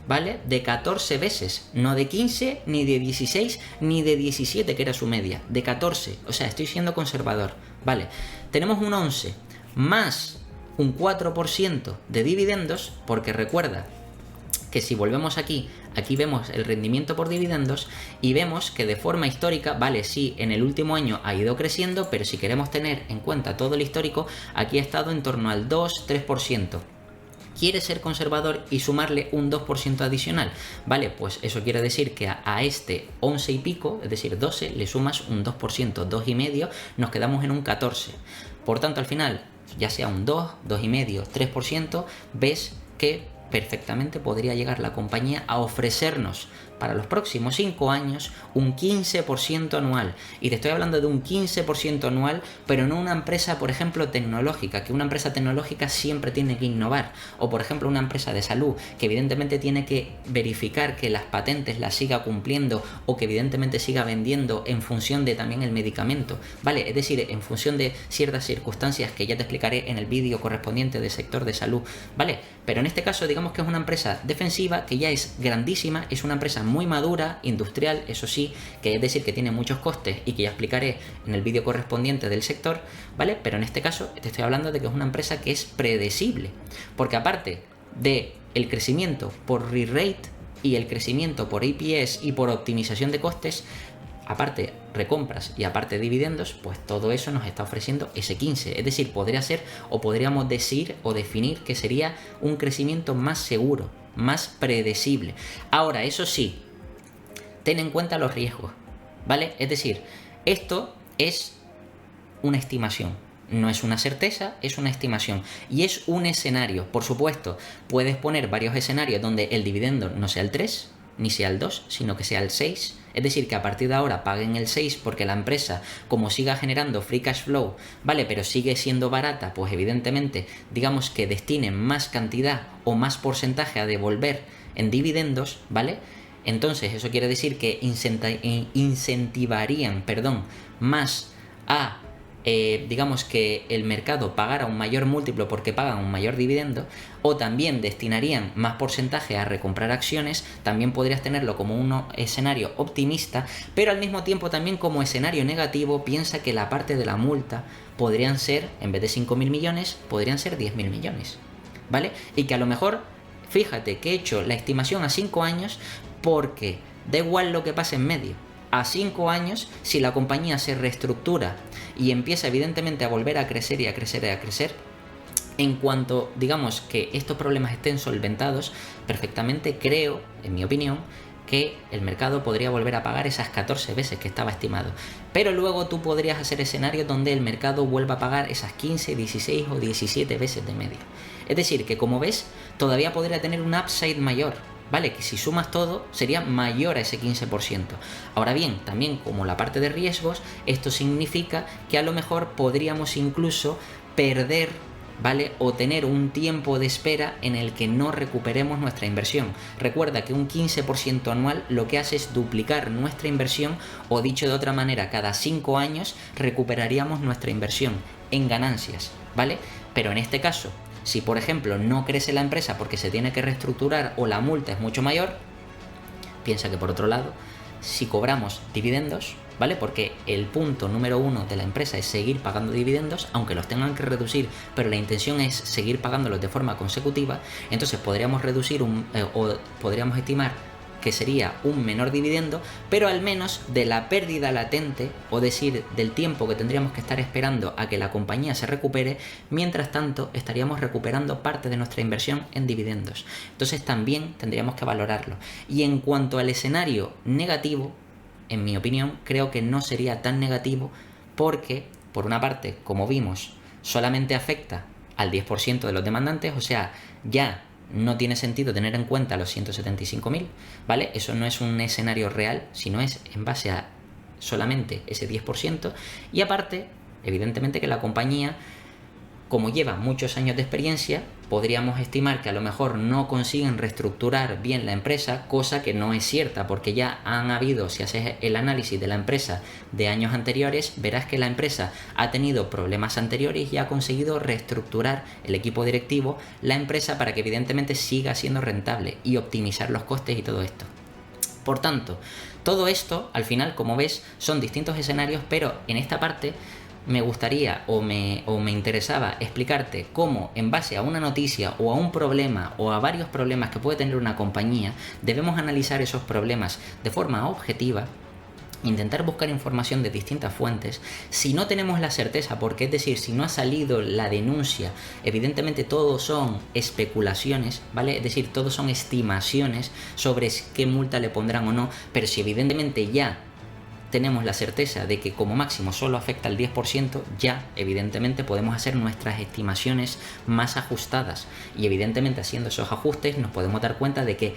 ¿vale? De 14 veces, no de 15, ni de 16, ni de 17, que era su media, de 14. O sea, estoy siendo conservador, ¿vale? Tenemos un 11 más un 4% de dividendos, porque recuerda que si volvemos aquí vemos el rendimiento por dividendos y vemos que de forma histórica, vale, sí, en el último año ha ido creciendo, pero si queremos tener en cuenta todo el histórico, aquí ha estado en torno al 2-3%. Quiere ser conservador y sumarle un 2% adicional, ¿vale? Pues eso quiere decir que a este 11 y pico, es decir, 12, le sumas un 2%, 2,5, nos quedamos en un 14. Por tanto, al final, ya sea un 2, 2,5, 3%, ves que perfectamente podría llegar la compañía a ofrecernos para los próximos 5 años un 15% anual. Y te estoy hablando de un 15% anual, pero no una empresa, por ejemplo, tecnológica, que una empresa tecnológica siempre tiene que innovar. O, por ejemplo, una empresa de salud, que evidentemente tiene que verificar que las patentes las siga cumpliendo o que evidentemente siga vendiendo en función de también el medicamento, ¿vale? Es decir, en función de ciertas circunstancias que ya te explicaré en el vídeo correspondiente del sector de salud, ¿vale? Pero en este caso, digamos que es una empresa defensiva que ya es grandísima, es una empresa muy madura, industrial, eso sí, que es decir que tiene muchos costes y que ya explicaré en el vídeo correspondiente del sector, ¿vale? Pero en este caso te estoy hablando de que es una empresa que es predecible, porque aparte de el crecimiento por re-rate y el crecimiento por EPS y por optimización de costes, aparte recompras y aparte dividendos, pues todo eso nos está ofreciendo ese 15. Es decir, podría ser o podríamos decir o definir que sería un crecimiento más seguro, más predecible. Ahora, eso sí, ten en cuenta los riesgos, ¿vale? Es decir, esto es una estimación. No es una certeza, es una estimación y es un escenario. Por supuesto, puedes poner varios escenarios donde el dividendo no sea el 3, ni sea el 2, sino que sea el 6. Es decir, que a partir de ahora paguen el 6 porque la empresa, como siga generando free cash flow, ¿vale? Pero sigue siendo barata, pues evidentemente, digamos que destinen más cantidad o más porcentaje a devolver en dividendos, ¿vale? Entonces, eso quiere decir que incentivarían, más a digamos que el mercado pagara un mayor múltiplo porque pagan un mayor dividendo, o también destinarían más porcentaje a recomprar acciones, también podrías tenerlo como un escenario optimista, pero al mismo tiempo también como escenario negativo piensa que la parte de la multa podrían ser, en vez de 5.000 millones, podrían ser 10.000 millones, ¿vale? Y que a lo mejor, fíjate que he hecho la estimación a 5 años porque da igual lo que pase en medio. A 5 años, si la compañía se reestructura y empieza evidentemente a volver a crecer y a crecer y a crecer, en cuanto digamos que estos problemas estén solventados, perfectamente creo, en mi opinión, que el mercado podría volver a pagar esas 14 veces que estaba estimado. Pero luego tú podrías hacer escenarios donde el mercado vuelva a pagar esas 15, 16 o 17 veces de media. Es decir, que como ves, todavía podría tener un upside mayor, ¿vale? Que si sumas todo sería mayor a ese 15%. Ahora bien, también como la parte de riesgos, esto significa que a lo mejor podríamos incluso perder, ¿vale? O tener un tiempo de espera en el que no recuperemos nuestra inversión. Recuerda que un 15% anual lo que hace es duplicar nuestra inversión, o dicho de otra manera, cada 5 años recuperaríamos nuestra inversión en ganancias, ¿vale? Pero en este caso, si por ejemplo no crece la empresa porque se tiene que reestructurar o la multa es mucho mayor, piensa que por otro lado, si cobramos dividendos, ¿vale? Porque el punto número 1 de la empresa es seguir pagando dividendos, aunque los tengan que reducir, pero la intención es seguir pagándolos de forma consecutiva, entonces podríamos reducir o podríamos estimar que sería un menor dividendo, pero al menos de la pérdida latente, o decir, del tiempo que tendríamos que estar esperando a que la compañía se recupere, mientras tanto estaríamos recuperando parte de nuestra inversión en dividendos. Entonces también tendríamos que valorarlo. Y en cuanto al escenario negativo, en mi opinión, creo que no sería tan negativo porque, por una parte, como vimos, solamente afecta al 10% de los demandantes, o sea, ya no tiene sentido tener en cuenta los 175.000, ¿vale? Eso no es un escenario real, sino es en base a solamente ese 10%. Y aparte, evidentemente que la compañía, como lleva muchos años de experiencia, podríamos estimar que a lo mejor no consiguen reestructurar bien la empresa, cosa que no es cierta, porque ya han habido, si haces el análisis de la empresa de años anteriores, verás que la empresa ha tenido problemas anteriores y ha conseguido reestructurar el equipo directivo, la empresa, para que evidentemente siga siendo rentable y optimizar los costes y todo esto. Por tanto, todo esto, al final, como ves, son distintos escenarios, pero en esta parte me gustaría o me interesaba explicarte cómo, en base a una noticia o a un problema o a varios problemas que puede tener una compañía, debemos analizar esos problemas de forma objetiva, intentar buscar información de distintas fuentes. Si no tenemos la certeza, porque es decir, si no ha salido la denuncia, evidentemente todo son especulaciones, ¿vale? Es decir, todo son estimaciones sobre qué multa le pondrán o no, pero si evidentemente ya tenemos la certeza de que como máximo solo afecta al 10%, ya evidentemente podemos hacer nuestras estimaciones más ajustadas, y evidentemente haciendo esos ajustes nos podemos dar cuenta de que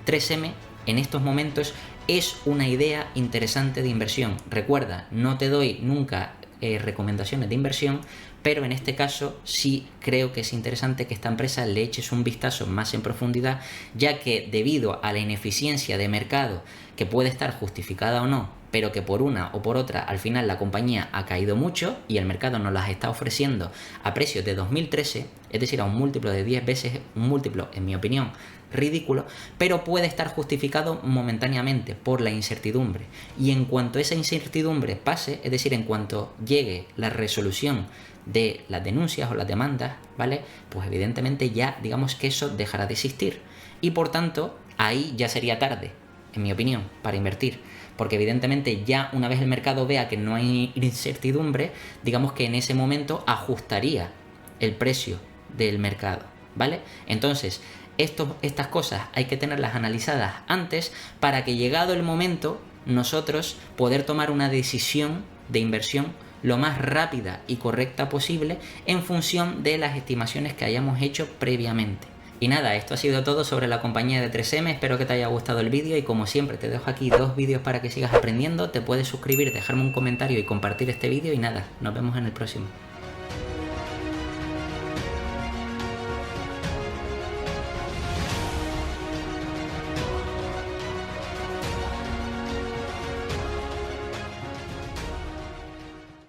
3M en estos momentos es una idea interesante de inversión. Recuerda, no te doy nunca recomendaciones de inversión, pero en este caso sí creo que es interesante que esta empresa le eches un vistazo más en profundidad, ya que debido a la ineficiencia de mercado, que puede estar justificada o no, pero que por una o por otra al final la compañía ha caído mucho y el mercado nos las está ofreciendo a precios de 2013, es decir, a un múltiplo de 10 veces, un múltiplo, en mi opinión, ridículo, pero puede estar justificado momentáneamente por la incertidumbre. Y en cuanto esa incertidumbre pase, es decir, en cuanto llegue la resolución de las denuncias o las demandas, ¿vale? Pues evidentemente ya digamos que eso dejará de existir y por tanto ahí ya sería tarde, en mi opinión, para invertir. Porque evidentemente ya una vez el mercado vea que no hay incertidumbre, digamos que en ese momento ajustaría el precio del mercado, ¿vale? Entonces, estas cosas hay que tenerlas analizadas antes para que, llegado el momento, nosotros poder tomar una decisión de inversión lo más rápida y correcta posible en función de las estimaciones que hayamos hecho previamente. Y nada, esto ha sido todo sobre la compañía de 3M, espero que te haya gustado el vídeo y como siempre te dejo aquí 2 vídeos para que sigas aprendiendo, te puedes suscribir, dejarme un comentario y compartir este vídeo y nada, nos vemos en el próximo.